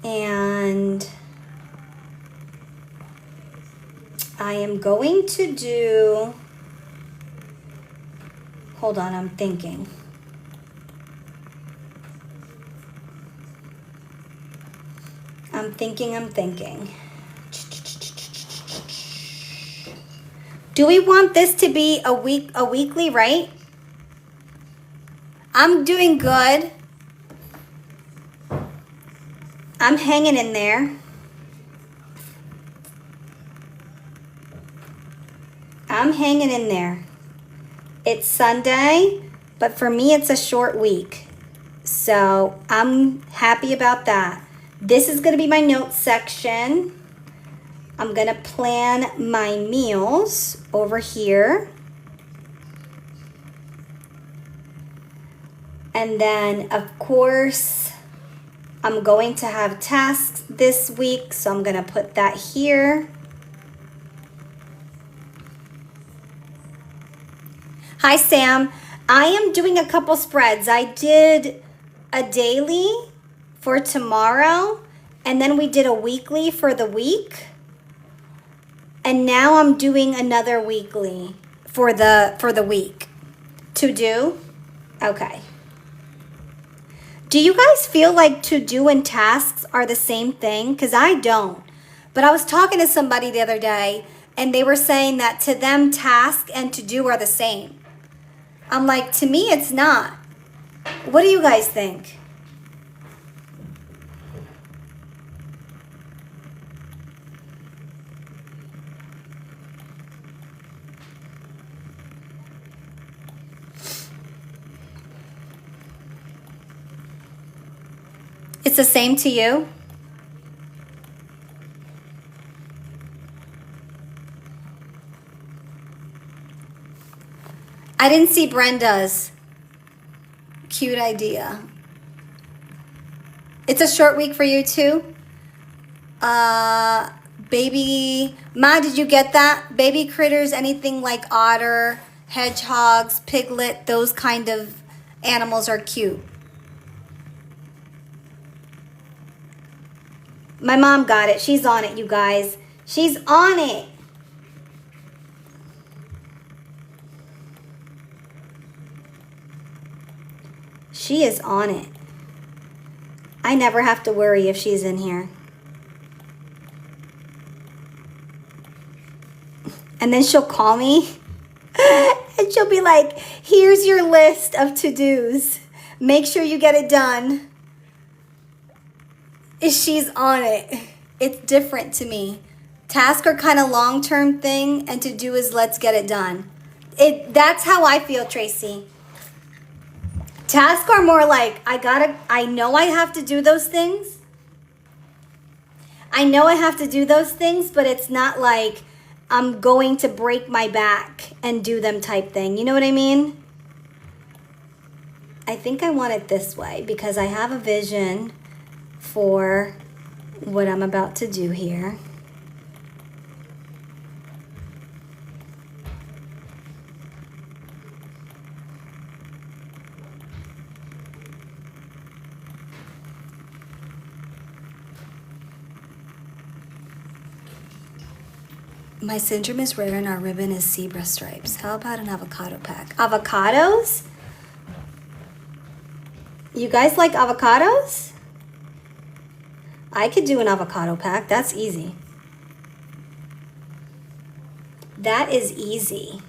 And I am going to do, hold on, I'm thinking. I'm thinking. Do we want this to be a weekly, right? I'm doing good. I'm hanging in there. I'm hanging in there. It's Sunday, but for me, it's a short week. So I'm happy about that. This is going to be my notes section. I'm going to plan my meals over here. And then, of course, I'm going to have tasks this week, so I'm going to put that here. Hi, Sam. I am doing a couple spreads. I did a daily for tomorrow, and then we did a weekly for the week. And now I'm doing another weekly for the week. To do? Okay. Do you guys feel like to do and tasks are the same thing? Because I don't. But I was talking to somebody the other day, and they were saying that to them, task and to do are the same. I'm like, to me, it's not. What do you guys think? It's the same to you? I didn't see Brenda's. Cute idea. It's a short week for you too? Baby, Ma, did you get that? Baby critters, anything like otter, hedgehogs, piglet, those kind of animals are cute. My mom got it. She's on it, you guys. She's on it. She is on it. I never have to worry if she's in here. And then she'll call me and she'll be like, here's your list of to-dos. Make sure you get it done. She's on it. It's different to me. Tasks are kind of long-term thing, and to do is let's get it done. That's how I feel, Tracy. Tasks are more like, I know I have to do those things. I know I have to do those things, but it's not like I'm going to break my back and do them type thing. You know what I mean? I think I want it this way because I have a vision for what I'm about to do here. My syndrome is rare and our ribbon is zebra stripes. How about an avocado pack? Avocados? You guys like avocados? I could do an avocado pack. That's easy. That is easy.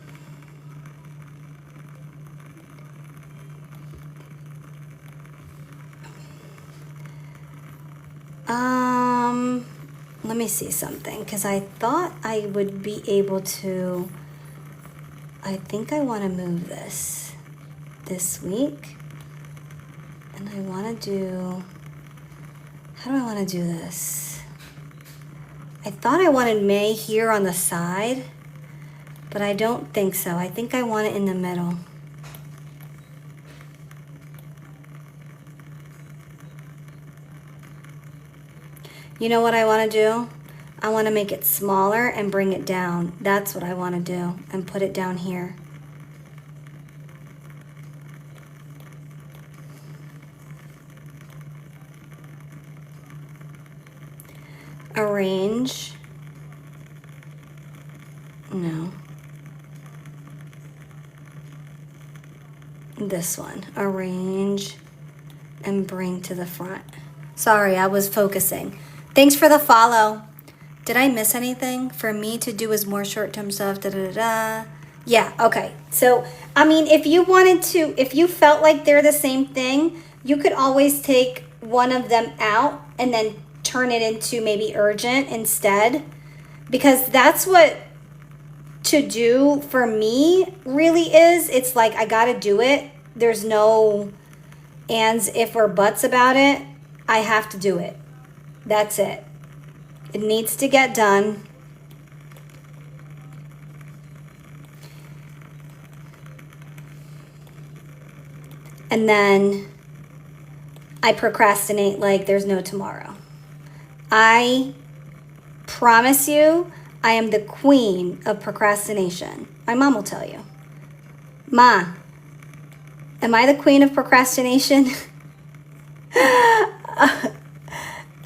Let me see something because I thought I would be able to. I think I want to move this week, and I want to do. How do I want to do this? I thought I wanted May here on the side, but I don't think so. I think I want it in the middle. You know what I want to do? I want to make it smaller and bring it down. That's what I want to do, and put it down here. Arrange. this one. Arrange and bring to the front. Sorry, I was focusing. Thanks for the follow. Did I miss anything? For me to do is more short-term stuff. Da, da, da, da. Yeah, okay. So, I mean, if you wanted to, if you felt like they're the same thing, you could always take one of them out and then turn it into maybe urgent instead. Because that's what to do for me really is. It's like, I gotta do it. There's no ands, if, or buts about it. I have to do it. That's it. It needs to get done. And then I procrastinate like there's no tomorrow. I promise you, I am the queen of procrastination. My mom will tell you. Ma, am I the queen of procrastination?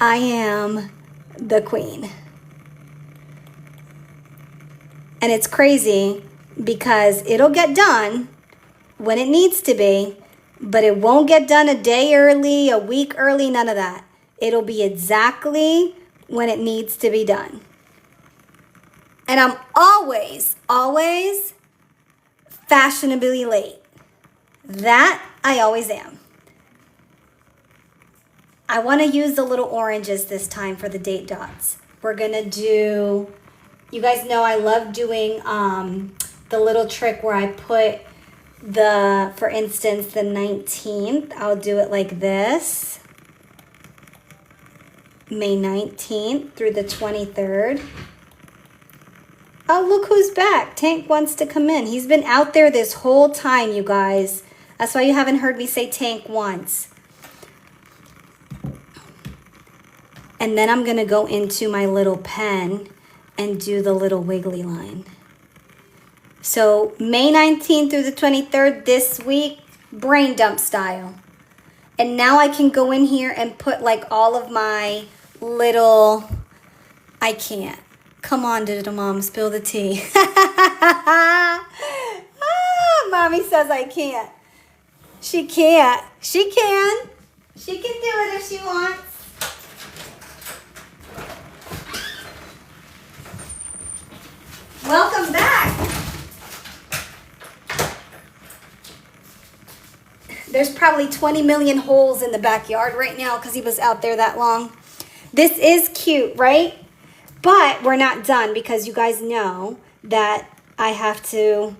I am the queen. And it's crazy because it'll get done when it needs to be, but it won't get done a day early, a week early, none of that. It'll be exactly when it needs to be done. And I'm always fashionably late. That I always am. I want to use the little oranges this time for the date dots. We're going to do, you guys know I love doing the little trick where I put the, for instance, the 19th. I'll do it like this. May 19th through the 23rd. Oh, look who's back. Tank wants to come in. He's been out there this whole time, you guys. That's why you haven't heard me say Tank once. And then I'm going to go into my little pen and do the little wiggly line. So May 19th through the 23rd this week, brain dump style. And now I can go in here and put like all of my little, I can't. Come on, digital mom, spill the tea. Mommy says I can't. She can't. She can. She can do it if she wants. Welcome back. There's probably 20 million holes in the backyard right now because he was out there that long. This is cute, right? But we're not done because you guys know that I have to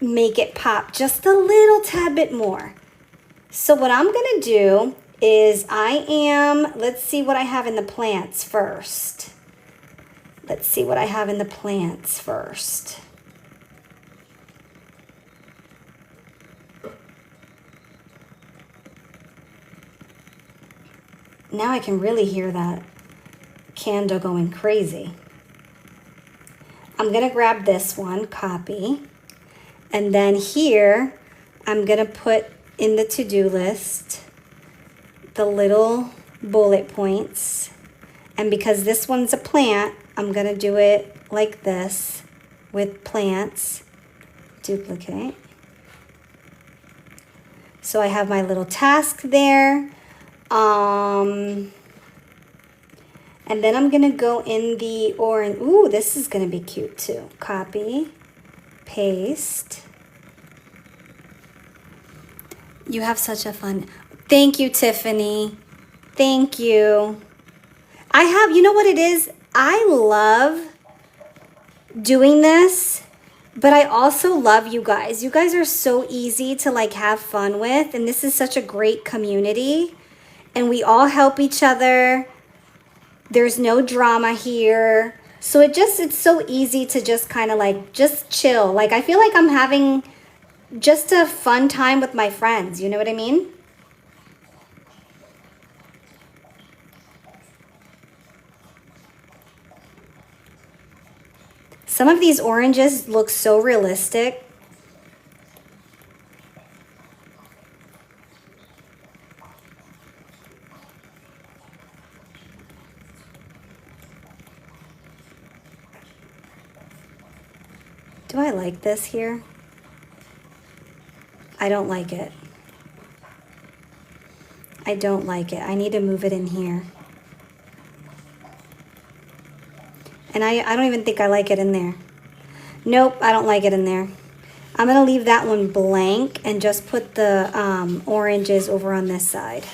make it pop just a little tad bit more. So what I'm going to do is let's see what I have in the plants first. Let's see what I have in the plants first. Now I can really hear that candle going crazy. I'm going to grab this one, copy. And then here, I'm going to put in the to-do list the little bullet points. And because this one's a plant, I'm going to do it like this with plants. Duplicate. So I have my little task there. And then I'm going to go in the orange. Ooh, this is going to be cute too. Copy, paste. You have such a fun. Thank you, Tiffany. Thank you. I have, you know what it is? I love doing this, but I also love you guys. You guys are so easy to like have fun with, and this is such a great community, and we all help each other. There's no drama here. So it's so easy to just kind of like, just chill. Like, I feel like I'm having just a fun time with my friends. You know what I mean? Some of these oranges look so realistic. Do I like this here? I don't like it. I don't like it. I need to move it in here. And I don't even think I like it in there. Nope, I don't like it in there. I'm going to leave that one blank and just put the oranges over on this side.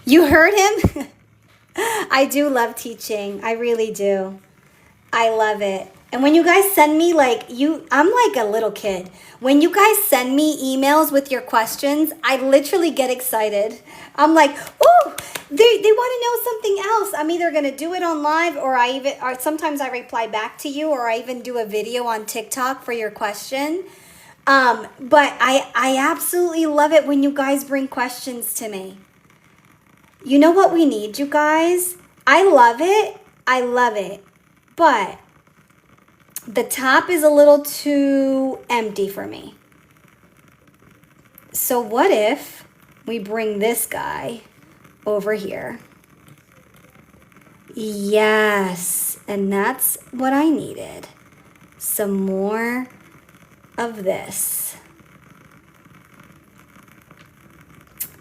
You heard him? I do love teaching. I really do. I love it. And when you guys send me I'm like a little kid. When you guys send me emails with your questions, I literally get excited. I'm like, oh, they want to know something else. I'm either going to do it on live or sometimes I reply back to you, or I even do a video on TikTok for your question. But I absolutely love it when you guys bring questions to me. You know what we need, you guys? I love it. I love it. But the top is a little too empty for me. So what if we bring this guy over here? Yes, and that's what I needed. Some more of this.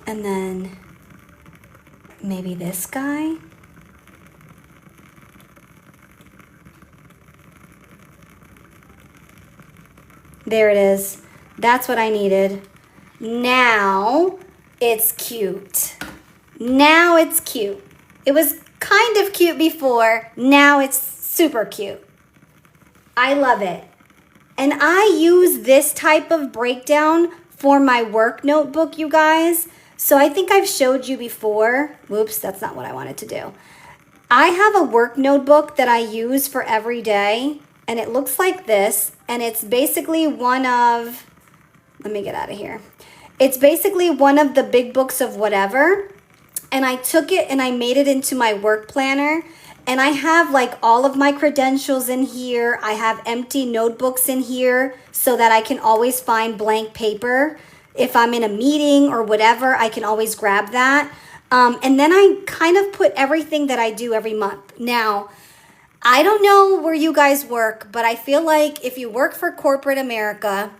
And then maybe this guy. There it is. That's what I needed. Now it's cute. Now it's cute. It was kind of cute before. Now it's super cute. I love it. And I use this type of breakdown for my work notebook, you guys. So I think I've showed you before. Whoops, that's not what I wanted to do. I have a work notebook that I use for every day. And it looks like this. And it's basically one of, let me get out of here. It's basically one of the big books of whatever. And I took it and I made it into my work planner. And I have like all of my credentials in here. I have empty notebooks in here so that I can always find blank paper. If I'm in a meeting or whatever, I can always grab that. And then I kind of put everything that I do every month. Now, I don't know where you guys work, but I feel like if you work for corporate America,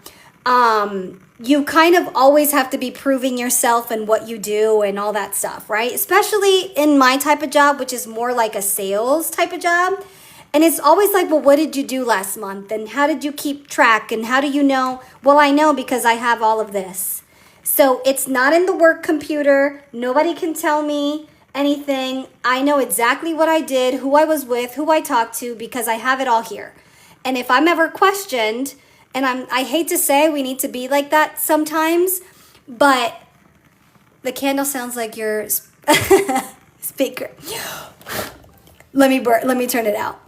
you kind of always have to be proving yourself and what you do and all that stuff, right? Especially in my type of job, which is more like a sales type of job. And it's always like, well, what did you do last month? And how did you keep track? And how do you know? Well, I know because I have all of this. So it's not in the work computer. Nobody can tell me anything. I know exactly what I did, who I was with, who I talked to, because I have it all here. And if I'm ever questioned, and I hate to say we need to be like that sometimes, but the candle sounds like your speaker. Let me turn it out.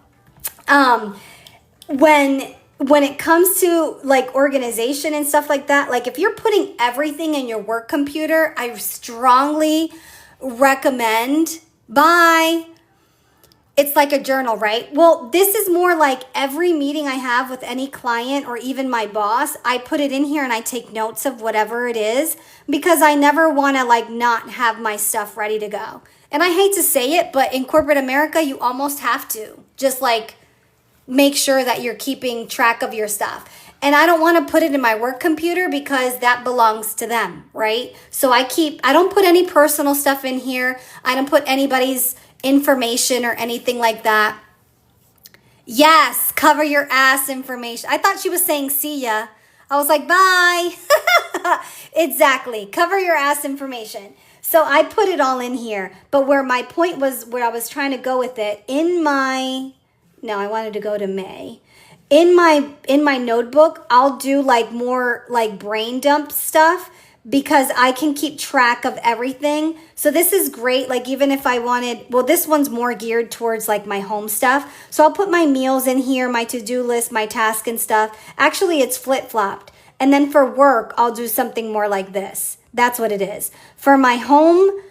When it comes to like organization and stuff like that, like if you're putting everything in your work computer, I strongly recommend it's like a journal, right? Well, this is more like every meeting I have with any client or even my boss, I put it in here and I take notes of whatever it is because I never want to like not have my stuff ready to go. And I hate to say it, but in corporate America, you almost have to just like make sure that you're keeping track of your stuff. And I don't want to put it in my work computer because that belongs to them, right? So I don't put any personal stuff in here. I don't put anybody's information or anything like that. Yes, cover your ass information. I thought she was saying see ya. I was like, bye. Exactly. Cover your ass information. So I put it all in here. But where my point was, where I was trying to go with it, I wanted to go to May. In my notebook, I'll do like more like brain dump stuff because I can keep track of everything. So this is great. Like even if I wanted, well, this one's more geared towards like my home stuff. So I'll put my meals in here, my to-do list, my task and stuff. Actually, it's flip-flopped. And then for work, I'll do something more like this. That's what it is. For my home,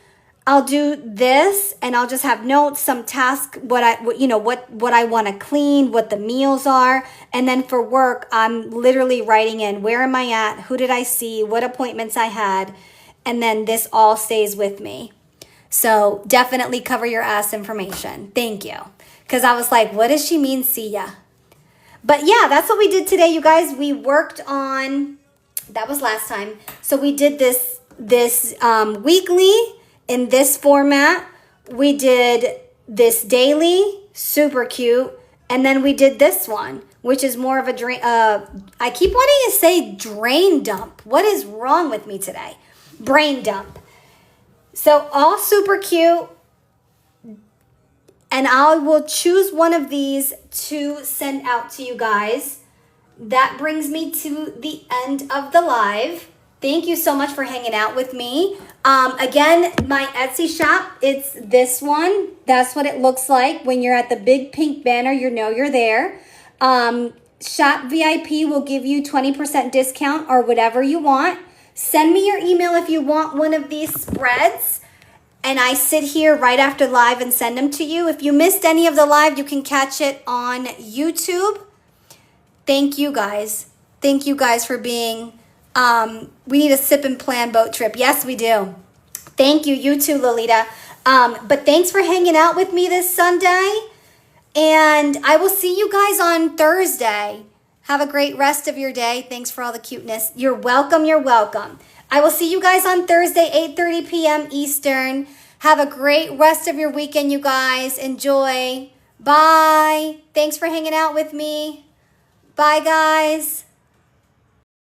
I'll do this and I'll just have notes, some task, what I want to clean, what the meals are. And then for work, I'm literally writing in, where am I at? Who did I see? What appointments I had? And then this all stays with me. So definitely cover your ass information. Thank you. Because I was like, what does she mean, see ya? But yeah, that's what we did today, you guys. We worked on, that was last time. So we did this weekly in this format. We did this daily, super cute. And then we did this one, which is more of a drain. I keep wanting to say drain dump. What is wrong with me today? Brain dump. So all super cute. And I will choose one of these to send out to you guys. That brings me to the end of the live. Thank you so much for hanging out with me. Again, my Etsy shop, it's this one. That's what it looks like. When you're at the big pink banner, you know you're there. Shop VIP will give you 20% discount or whatever you want. Send me your email if you want one of these spreads. And I sit here right after live and send them to you. If you missed any of the live, you can catch it on YouTube. Thank you guys. Thank you guys for being, we need a sip and plan boat trip. Yes, we do. Thank you. You too, Lolita. But thanks for hanging out with me this Sunday. And I will see you guys on Thursday. Have a great rest of your day. Thanks for all the cuteness. You're welcome. You're welcome. I will see you guys on Thursday, 8:30 p.m. Eastern. Have a great rest of your weekend, you guys. Enjoy. Bye. Thanks for hanging out with me. Bye, guys.